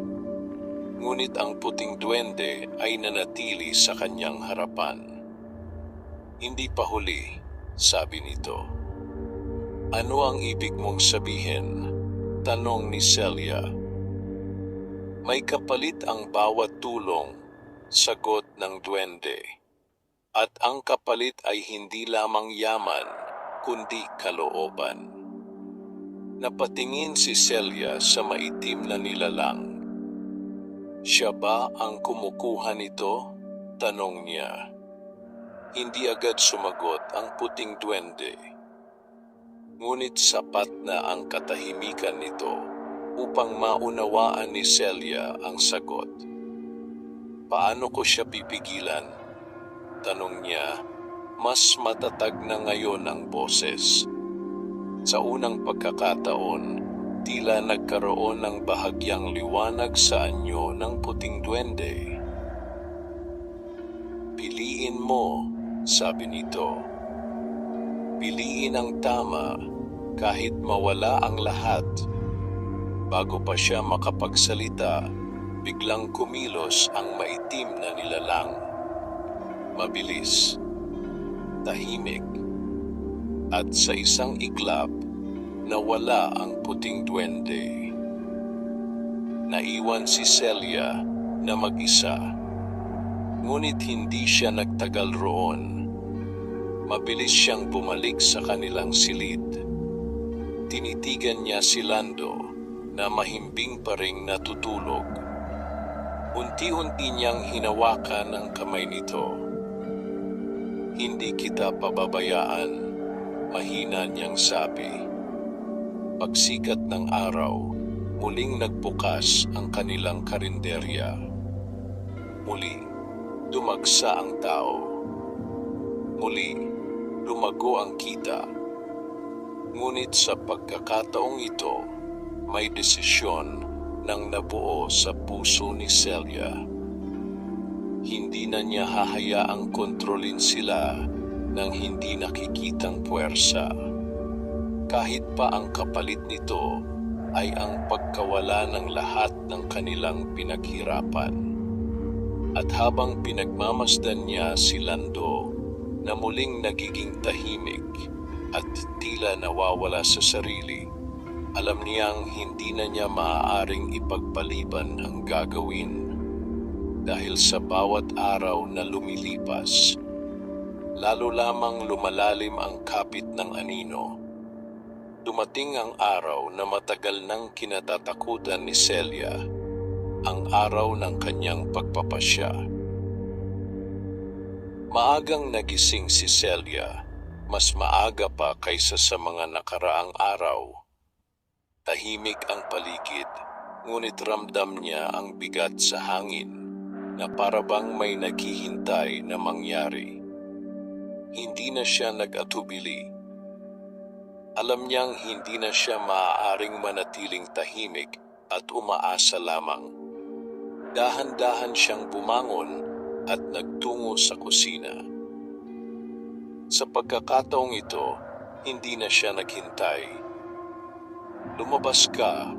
ngunit ang puting duwende ay nanatili sa kanyang harapan. Hindi pa huli, sabi nito. Ano ang ibig mong sabihin? Tanong ni Celia. May kapalit ang bawat tulong, sagot ng duwende. At ang kapalit ay hindi lamang yaman, kundi kalooban. Napatingin si Celia sa maitim na nilalang. Siya ba ang kumukuha nito? Tanong niya. Hindi agad sumagot ang puting duwende. Ngunit sapat na ang katahimikan nito upang maunawaan ni Celia ang sagot. Paano ko siya pipigilan? Tanong niya, mas matatag na ngayon ang boses. Sa unang pagkakataon, tila nagkaroon ng bahagyang liwanag sa anyo ng puting duwende. Piliin mo, sabi nito. Piliin ang tama kahit mawala ang lahat. Bago pa siya makapagsalita, biglang kumilos ang maitim na nilalang. Mabilis, tahimik, at sa isang iglap, nawala ang puting duwende. Naiwan si Celia na mag-isa. Ngunit hindi siya nagtagal roon. Mabilis siyang bumalik sa kanilang silid. Tinitigan niya si Lando na mahimbing pa ring natutulog. Unti-unti niyang hinawakan ang kamay nito. Hindi kita pababayaan, mahina niyang sabi. Pagsikat ng araw, muling nagbukas ang kanilang karinderya. Muli, dumagsa ang tao. Muli, lumago ang kita. Ngunit sa pagkakataong ito, may desisyon nang nabuo sa puso ni Celia. Hindi na niya hahayaang kontrolin sila ng hindi nakikitang puwersa. Kahit pa ang kapalit nito ay ang pagkawala ng lahat ng kanilang pinaghirapan. At habang pinagmamasdan niya si Lando na muling nagiging tahimik at tila nawawala sa sarili, alam niyang hindi na niya maaaring ipagpaliban ang gagawin. Dahil sa bawat araw na lumilipas, lalo lamang lumalalim ang kapit ng anino. Dumating ang araw na matagal nang kinatatakutan ni Celia, ang araw ng kanyang pagpapasya. Maagang nagising si Celia, mas maaga pa kaysa sa mga nakaraang araw. Tahimik ang paligid, ngunit ramdam niya ang bigat sa hangin na parabang may naghihintay na mangyari. Hindi na siya nag-atubili. Alam niyang hindi na siya maaaring manatiling tahimik at umaasa lamang. Dahan-dahan siyang bumangon at nagtungo sa kusina. Sa pagkakataong ito, hindi na siya naghintay. Lumabas ka,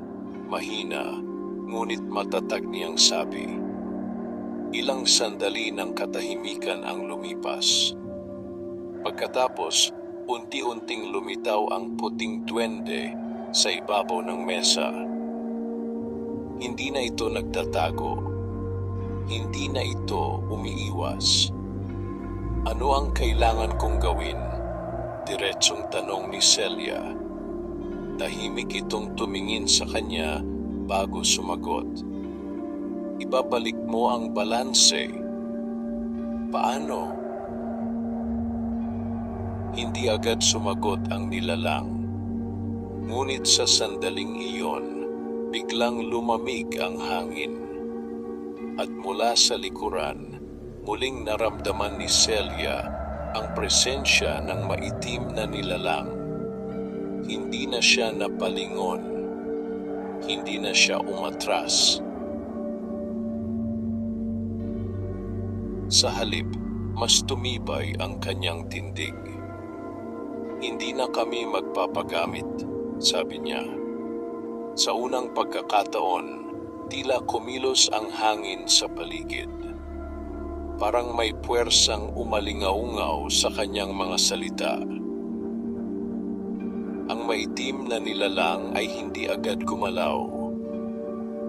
mahina, ngunit matatag niyang sabi. Ilang sandali ng katahimikan ang lumipas. Pagkatapos, unti-unting lumitaw ang puting duwende sa ibabaw ng mesa. Hindi na ito nagtatago. Hindi na ito umiiwas. Ano ang kailangan kong gawin? Diretsong tanong ni Celia. Tahimik itong tumingin sa kanya bago sumagot. Ibabalik mo ang balanse. Paano? Hindi agad sumagot ang nilalang. Ngunit sa sandaling iyon, biglang lumamig ang hangin. At mula sa likuran, muling naramdaman ni Celia ang presensya ng maitim na nilalang. Hindi na siya napalingon. Hindi na siya umatras. Sa halip, mas tumibay ang kanyang tindig. Hindi na kami magpapagamit, sabi niya. Sa unang pagkakataon, tila kumilos ang hangin sa paligid. Parang may puwersang umalingaungaw sa kanyang mga salita. Ang maitim na nilalang ay hindi agad gumalaw,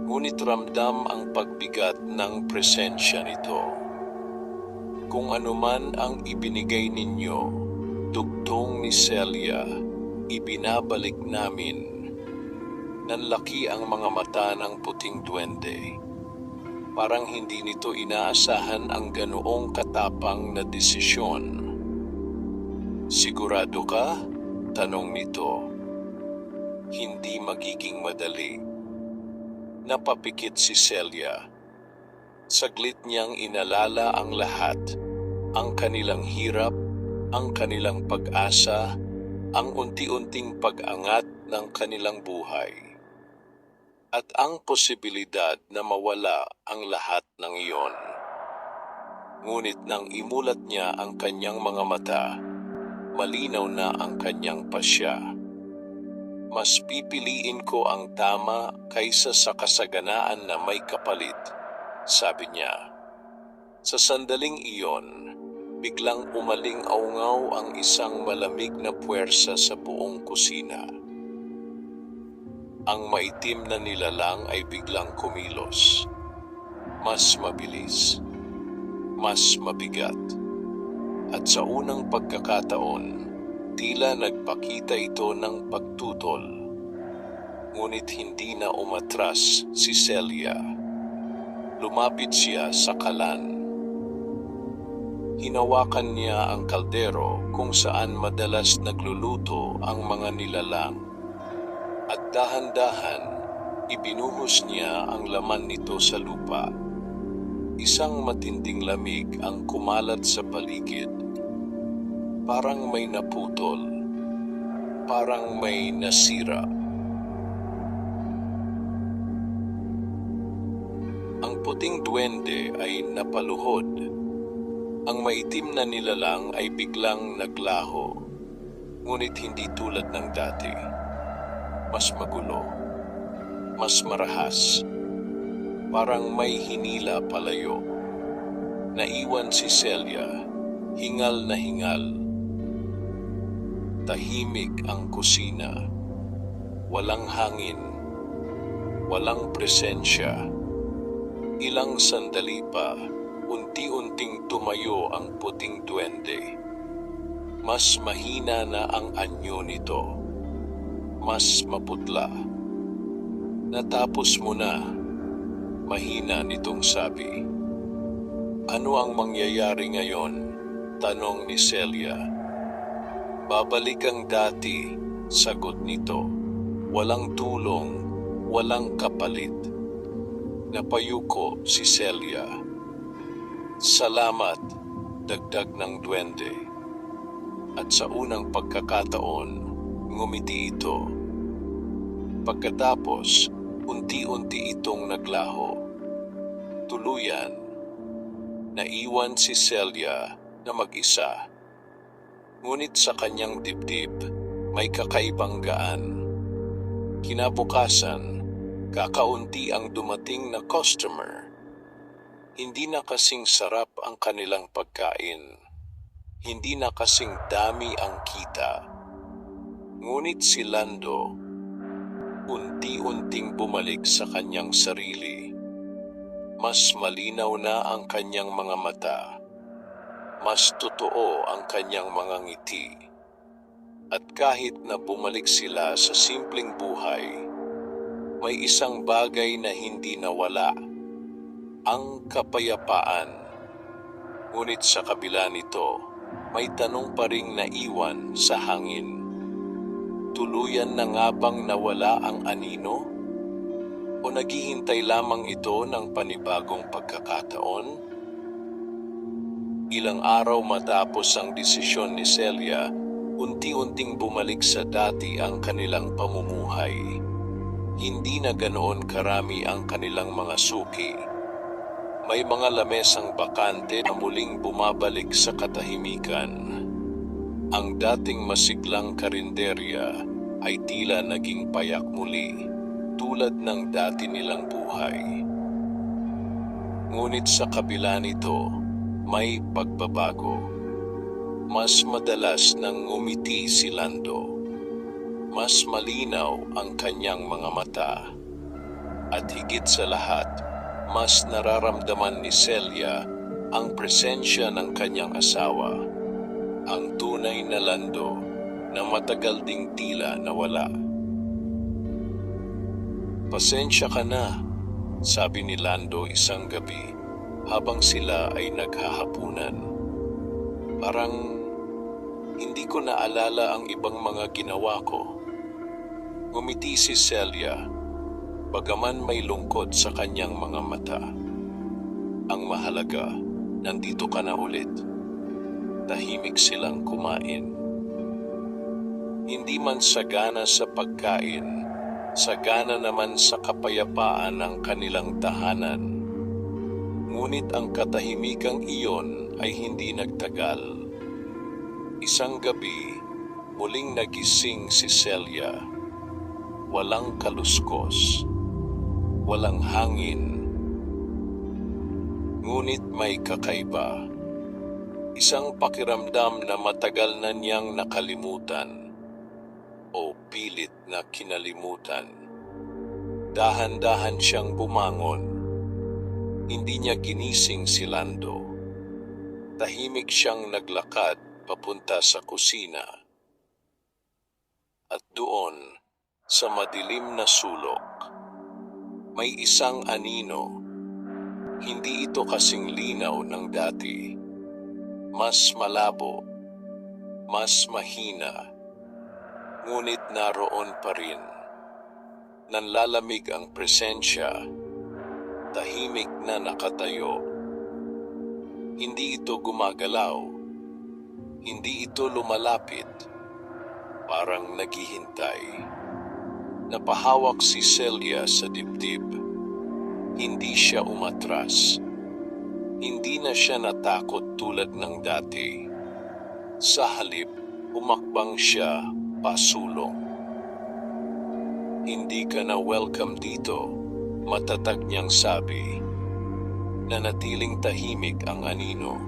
ngunit ramdam ang pagbigat ng presensya nito. Kung anuman ang ibinigay ninyo, dugtong ni Celia, ibinabalik namin. Nanlaki ang mga mata ng puting duwende. Parang hindi nito inaasahan ang ganoong katapang na desisyon. Sigurado ka? Tanong nito. Hindi magiging madali. Napapikit si Celia. Saglit niyang inalala ang lahat. Ang kanilang hirap, ang kanilang pag-asa, ang unti-unting pag-angat ng kanilang buhay. At ang posibilidad na mawala ang lahat ng iyon. Ngunit nang imulat niya ang kanyang mga mata, malinaw na ang kanyang pasya. Mas pipiliin ko ang tama kaysa sa kasaganaan na may kapalit, sabi niya. Sa sandaling iyon, biglang umaling-aungaw ang isang malamig na puwersa sa buong kusina. Ang maitim na nilalang ay biglang kumilos. Mas mabilis, mas mabigat. At sa unang pagkakataon, tila nagpakita ito ng pagtutol. Ngunit hindi na umatras si Celia. Lumapit siya sa kalan. Hinawakan niya ang kaldero kung saan madalas nagluluto ang mga nilalang. At dahan-dahan, ibinuhos niya ang laman nito sa lupa. Isang matinding lamig ang kumalat sa paligid. Parang may naputol. Parang may nasira. Ang puting duwende ay napaluhod. Ang maitim na nilalang ay biglang naglaho. Ngunit hindi tulad ng dati. Mas magulo, mas marahas, parang may hinila palayo. Naiwan si Celia, hingal na hingal. Tahimik ang kusina, walang hangin, walang presensya. Ilang sandali pa, unti-unting tumayo ang puting duwende. Mas mahina na ang anyo nito. Mas maputla. Natapos mo na, mahina nitong sabi. Ano ang mangyayari ngayon? Tanong ni Celia. Babalik ang dati, sagot nito. Walang tulong, walang kapalit. Napayuko si Celia. Salamat, dagdag ng duwende. At sa unang pagkakataon, ngumiti ito. Pagkatapos, unti-unti itong naglaho. Tuluyan, naiwan si Celia na mag-isa. Ngunit sa kanyang dibdib, may kakaibang gaan. Kinabukasan, kakaunti ang dumating na customer. Hindi na kasing sarap ang kanilang pagkain. Hindi na kasing dami ang kita. Ngunit si Lando, unti-unting bumalik sa kanyang sarili. Mas malinaw na ang kanyang mga mata. Mas totoo ang kanyang mga ngiti. At kahit na bumalik sila sa simpleng buhay, may isang bagay na hindi nawala. Ang kapayapaan. Ngunit sa kabila nito, may tanong pa ring naiwan sa hangin. Tuluyan na nga bang nawala ang anino? O naghihintay lamang ito ng panibagong pagkakataon? Ilang araw matapos ang desisyon ni Celia, unti-unting bumalik sa dati ang kanilang pamumuhay. Hindi na ganoon karami ang kanilang mga suki. May mga lamesang bakante na muling bumabalik sa katahimikan. Ang dating masiglang karinderya ay tila naging payak muli, tulad ng dati nilang buhay. Ngunit sa kabila nito, may pagbabago. Mas madalas nang ngumiti si Lando. Mas malinaw ang kanyang mga mata. At higit sa lahat, mas nararamdaman ni Celia ang presensya ng kanyang asawa. Ang tunay na Lando na matagal ding tila nawala. "Pasensya ka na," sabi ni Lando isang gabi habang sila ay naghahapunan. "Parang hindi ko naalala ang ibang mga ginawa ko." Ngumiti si Celia, bagaman may lungkot sa kanyang mga mata. "Ang mahalaga, nandito ka na ulit." Tahimik silang kumain. Hindi man sagana sa pagkain, sagana naman sa kapayapaan ng kanilang tahanan. Ngunit ang katahimikang iyon ay hindi nagtagal. Isang gabi, muling nagising si Celia. Walang kaluskos, walang hangin. Ngunit may kakaiba. Isang pakiramdam na matagal na niyang nakalimutan o pilit na kinalimutan. Dahan-dahan siyang bumangon. Hindi niya ginising si Lando. Tahimik siyang naglakad papunta sa kusina. At doon, sa madilim na sulok, may isang anino. Hindi ito kasing linaw ng dati. Mas malabo, mas mahina. Ngunit naroon pa rin. Nanlalamig ang presensya. Tahimik na nakatayo. Hindi ito gumagalaw. Hindi ito lumalapit. Parang naghihintay. Napahawak si Celia sa dibdib. Hindi siya umatras. Hindi na siya natakot tulad ng dati. Sa halip, umakbang siya pasulong. "Hindi ka na welcome dito," matatag niyang sabi. Nanatiling tahimik ang anino.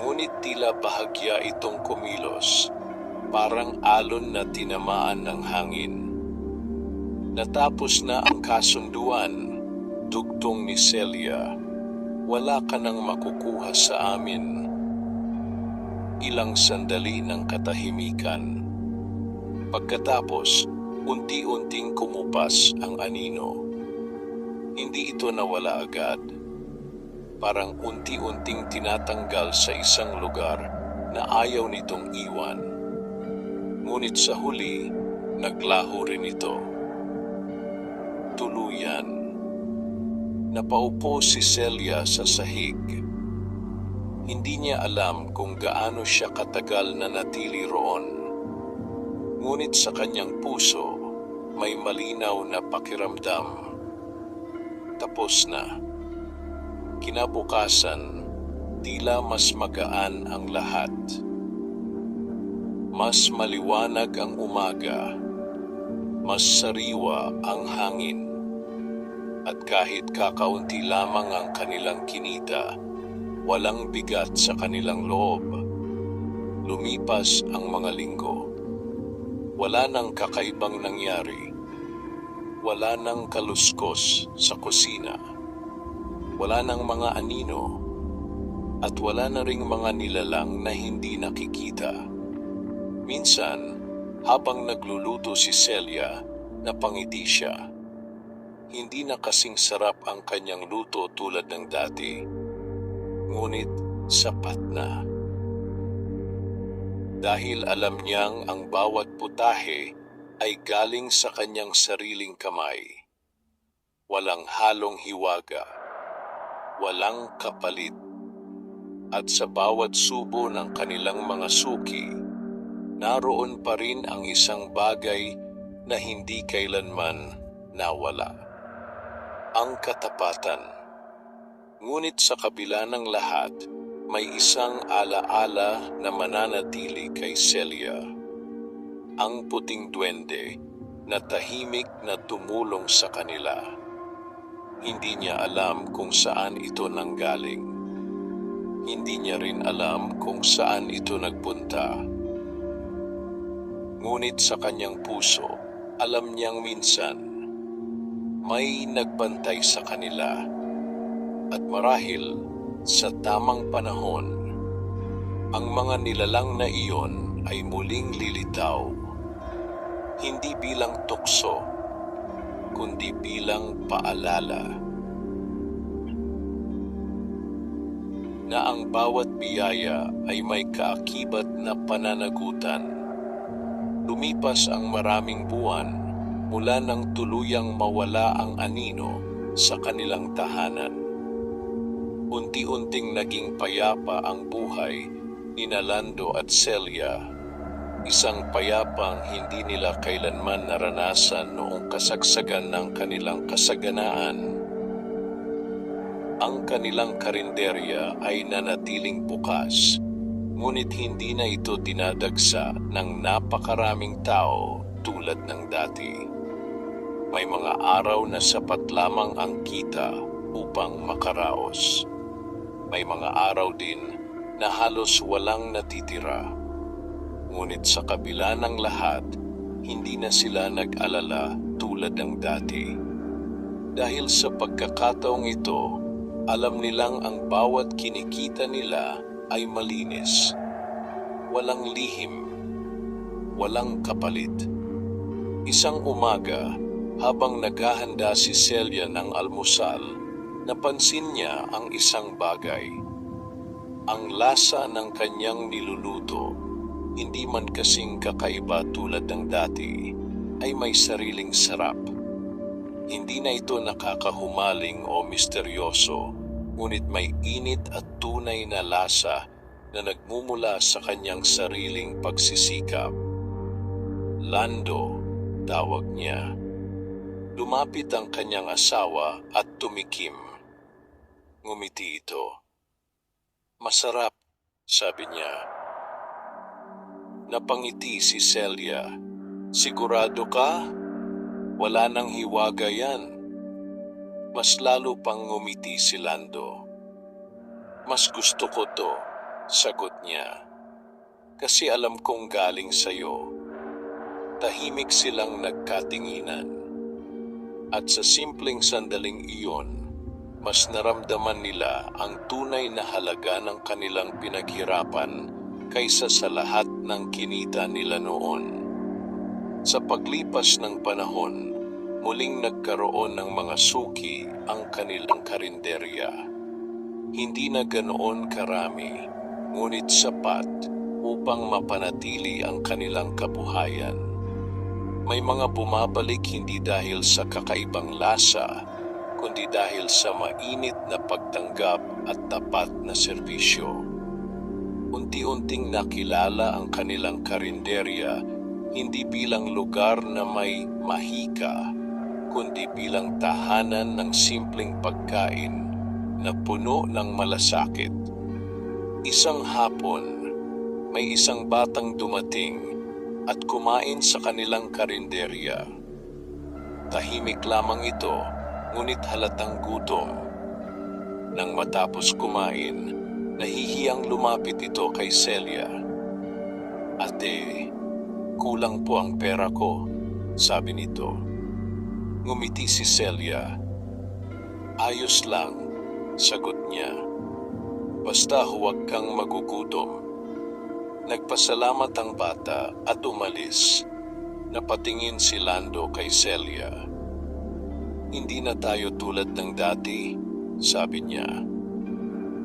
Ngunit tila bahagya itong kumilos, parang alon na tinamaan ng hangin. "Natapos na ang kasunduan," dugtong ni Celia. "Wala ka nang makukuha sa amin." Ilang sandali ng katahimikan. Pagkatapos, unti-unting kumupas ang anino. Hindi ito nawala agad. Parang unti-unting tinatanggal sa isang lugar na ayaw nitong iwan. Ngunit sa huli, naglaho rin ito. Tuluyan. Napaupo si Celia sa sahig. Hindi niya alam kung gaano siya katagal na natili roon. Ngunit sa kanyang puso, may malinaw na pakiramdam. Tapos na. Kinabukasan, tila mas magaan ang lahat. Mas maliwanag ang umaga. Mas sariwa ang hangin. At kahit kakaunti lamang ang kanilang kinita, walang bigat sa kanilang loob. Lumipas ang mga linggo. Wala nang kakaibang nangyari. Wala nang kaluskos sa kusina. Wala nang mga anino. At wala na ring mga nilalang na hindi nakikita. Minsan, habang nagluluto si Celia, napangiti siya. Hindi na kasing sarap ang kanyang luto tulad ng dati. Ngunit sapat na. Dahil alam niyang ang bawat putahe ay galing sa kanyang sariling kamay. Walang halong hiwaga. Walang kapalit. At sa bawat subo ng kanilang mga suki, naroon pa rin ang isang bagay na hindi kailanman nawala. Ang katapatan. Ngunit sa kabila ng lahat, may isang alaala na mananatili kay Celia. Ang puting duwende na tahimik na tumulong sa kanila. Hindi niya alam kung saan ito nanggaling. Hindi niya rin alam kung saan ito nagpunta. Ngunit sa kanyang puso, alam niyang minsan, may nagbantay sa kanila. At marahil, sa tamang panahon, ang mga nilalang na iyon ay muling lilitaw. Hindi bilang tukso, kundi bilang paalala na ang bawat biyaya ay may kaakibat na pananagutan. Lumipas ang maraming buwan mula nang tuluyang mawala ang anino sa kanilang tahanan. Unti-unting naging payapa ang buhay ni Lando at Celia, isang payapang hindi nila kailanman naranasan noong kasagsagan ng kanilang kasaganaan. Ang kanilang karinderya ay nanatiling bukas, ngunit hindi na ito dinadagsa ng napakaraming tao tulad ng dati. May mga araw na sapat lamang ang kita upang makaraos. May mga araw din na halos walang natitira. Ngunit sa kabila ng lahat, hindi na sila nag-alala tulad ng dati. Dahil sa pagkakataong ito, alam nilang ang bawat kinikita nila ay malinis. Walang lihim, walang kapalit. Isang umaga, habang naghahanda si Celia ng almusal, napansin niya ang isang bagay. Ang lasa ng kanyang niluluto, hindi man kasing kakaiba tulad ng dati, ay may sariling sarap. Hindi na ito nakakahumaling o misteryoso, ngunit may init at tunay na lasa na nagmumula sa kanyang sariling pagsisikap. Lando, tawag niya. Lumapit ang kanyang asawa at tumikim. Ngumiti ito. Masarap, sabi niya. Napangiti si Celia. Sigurado ka? Wala nang hiwaga yan. Mas lalo pang ngumiti si Lando. Mas gusto ko to, sagot niya. Kasi alam kong galing sa'yo. Tahimik silang nagkatinginan. At sa simpleng sandaling iyon, mas naramdaman nila ang tunay na halaga ng kanilang pinaghirapan kaysa sa lahat ng kinita nila noon. Sa paglipas ng panahon, muling nagkaroon ng mga suki ang kanilang karinderya. Hindi na ganoon karami, ngunit sapat upang mapanatili ang kanilang kabuhayan. May mga bumabalik hindi dahil sa kakaibang lasa, kundi dahil sa mainit na pagtanggap at tapat na serbisyo. Unti-unting nakilala ang kanilang karinderya hindi bilang lugar na may mahika, kundi bilang tahanan ng simpleng pagkain na puno ng malasakit. Isang hapon, may isang batang dumating at kumain sa kanilang karinderya. Tahimik lamang ito, ngunit halatang gutom. Nang matapos kumain, nahihiyang lumapit ito kay Celia. Ate, kulang po ang pera ko, sabi nito. Ngumiti si Celia. Ayos lang, sagot niya. Basta huwag kang magugutom. Nagpasalamat ang bata at umalis. Napatingin si Lando kay Celia. Hindi na tayo tulad ng dati, sabi niya.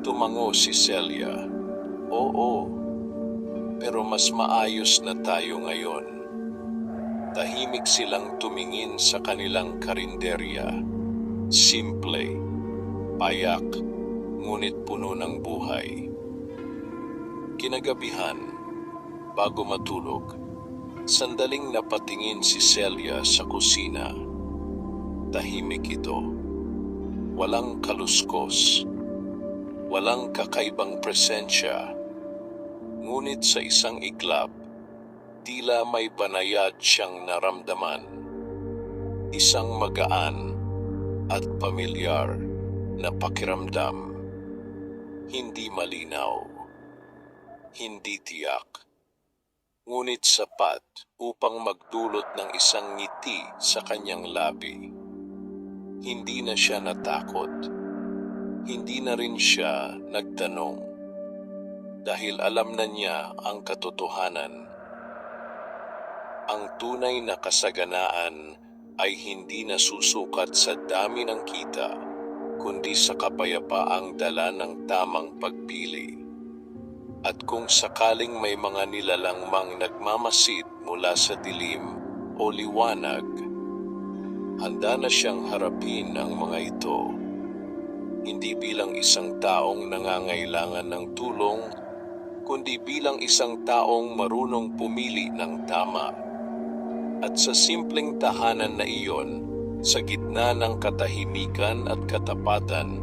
Tumango si Celia. Oo, pero mas maayos na tayo ngayon. Tahimik silang tumingin sa kanilang karinderya. Simple, payak, ngunit puno ng buhay. Kinagabihan, bago matulog, sandaling napatingin si Celia sa kusina. Tahimik ito. Walang kaluskos. Walang kakaibang presensya. Ngunit sa isang iglap, tila may banayad siyang naramdaman. Isang magaan at pamilyar na pakiramdam. Hindi malinaw, hindi tiyak, ngunit sapat upang magdulot ng isang ngiti sa kanyang labi. Hindi na siya natakot, hindi na rin siya nagtanong, dahil alam na niya ang katotohanan. Ang tunay na kasaganaan ay hindi nasusukat sa dami ng kita, kundi sa kapayapaang dala ng tamang pagpili. At kung sakaling may mga nilalangmang nagmamasid mula sa dilim o liwanag, handa na siyang harapin ang mga ito, hindi bilang isang taong nangangailangan ng tulong, kundi bilang isang taong marunong pumili ng tama. At sa simpleng tahanan na iyon, sa gitna ng katahimikan at katapatan,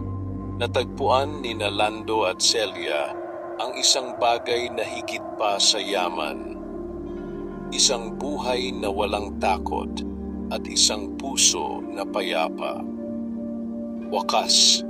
natagpuan ni Lando at Celia ang isang bagay na higit pa sa yaman. Isang buhay na walang takot at isang puso na payapa. Wakas,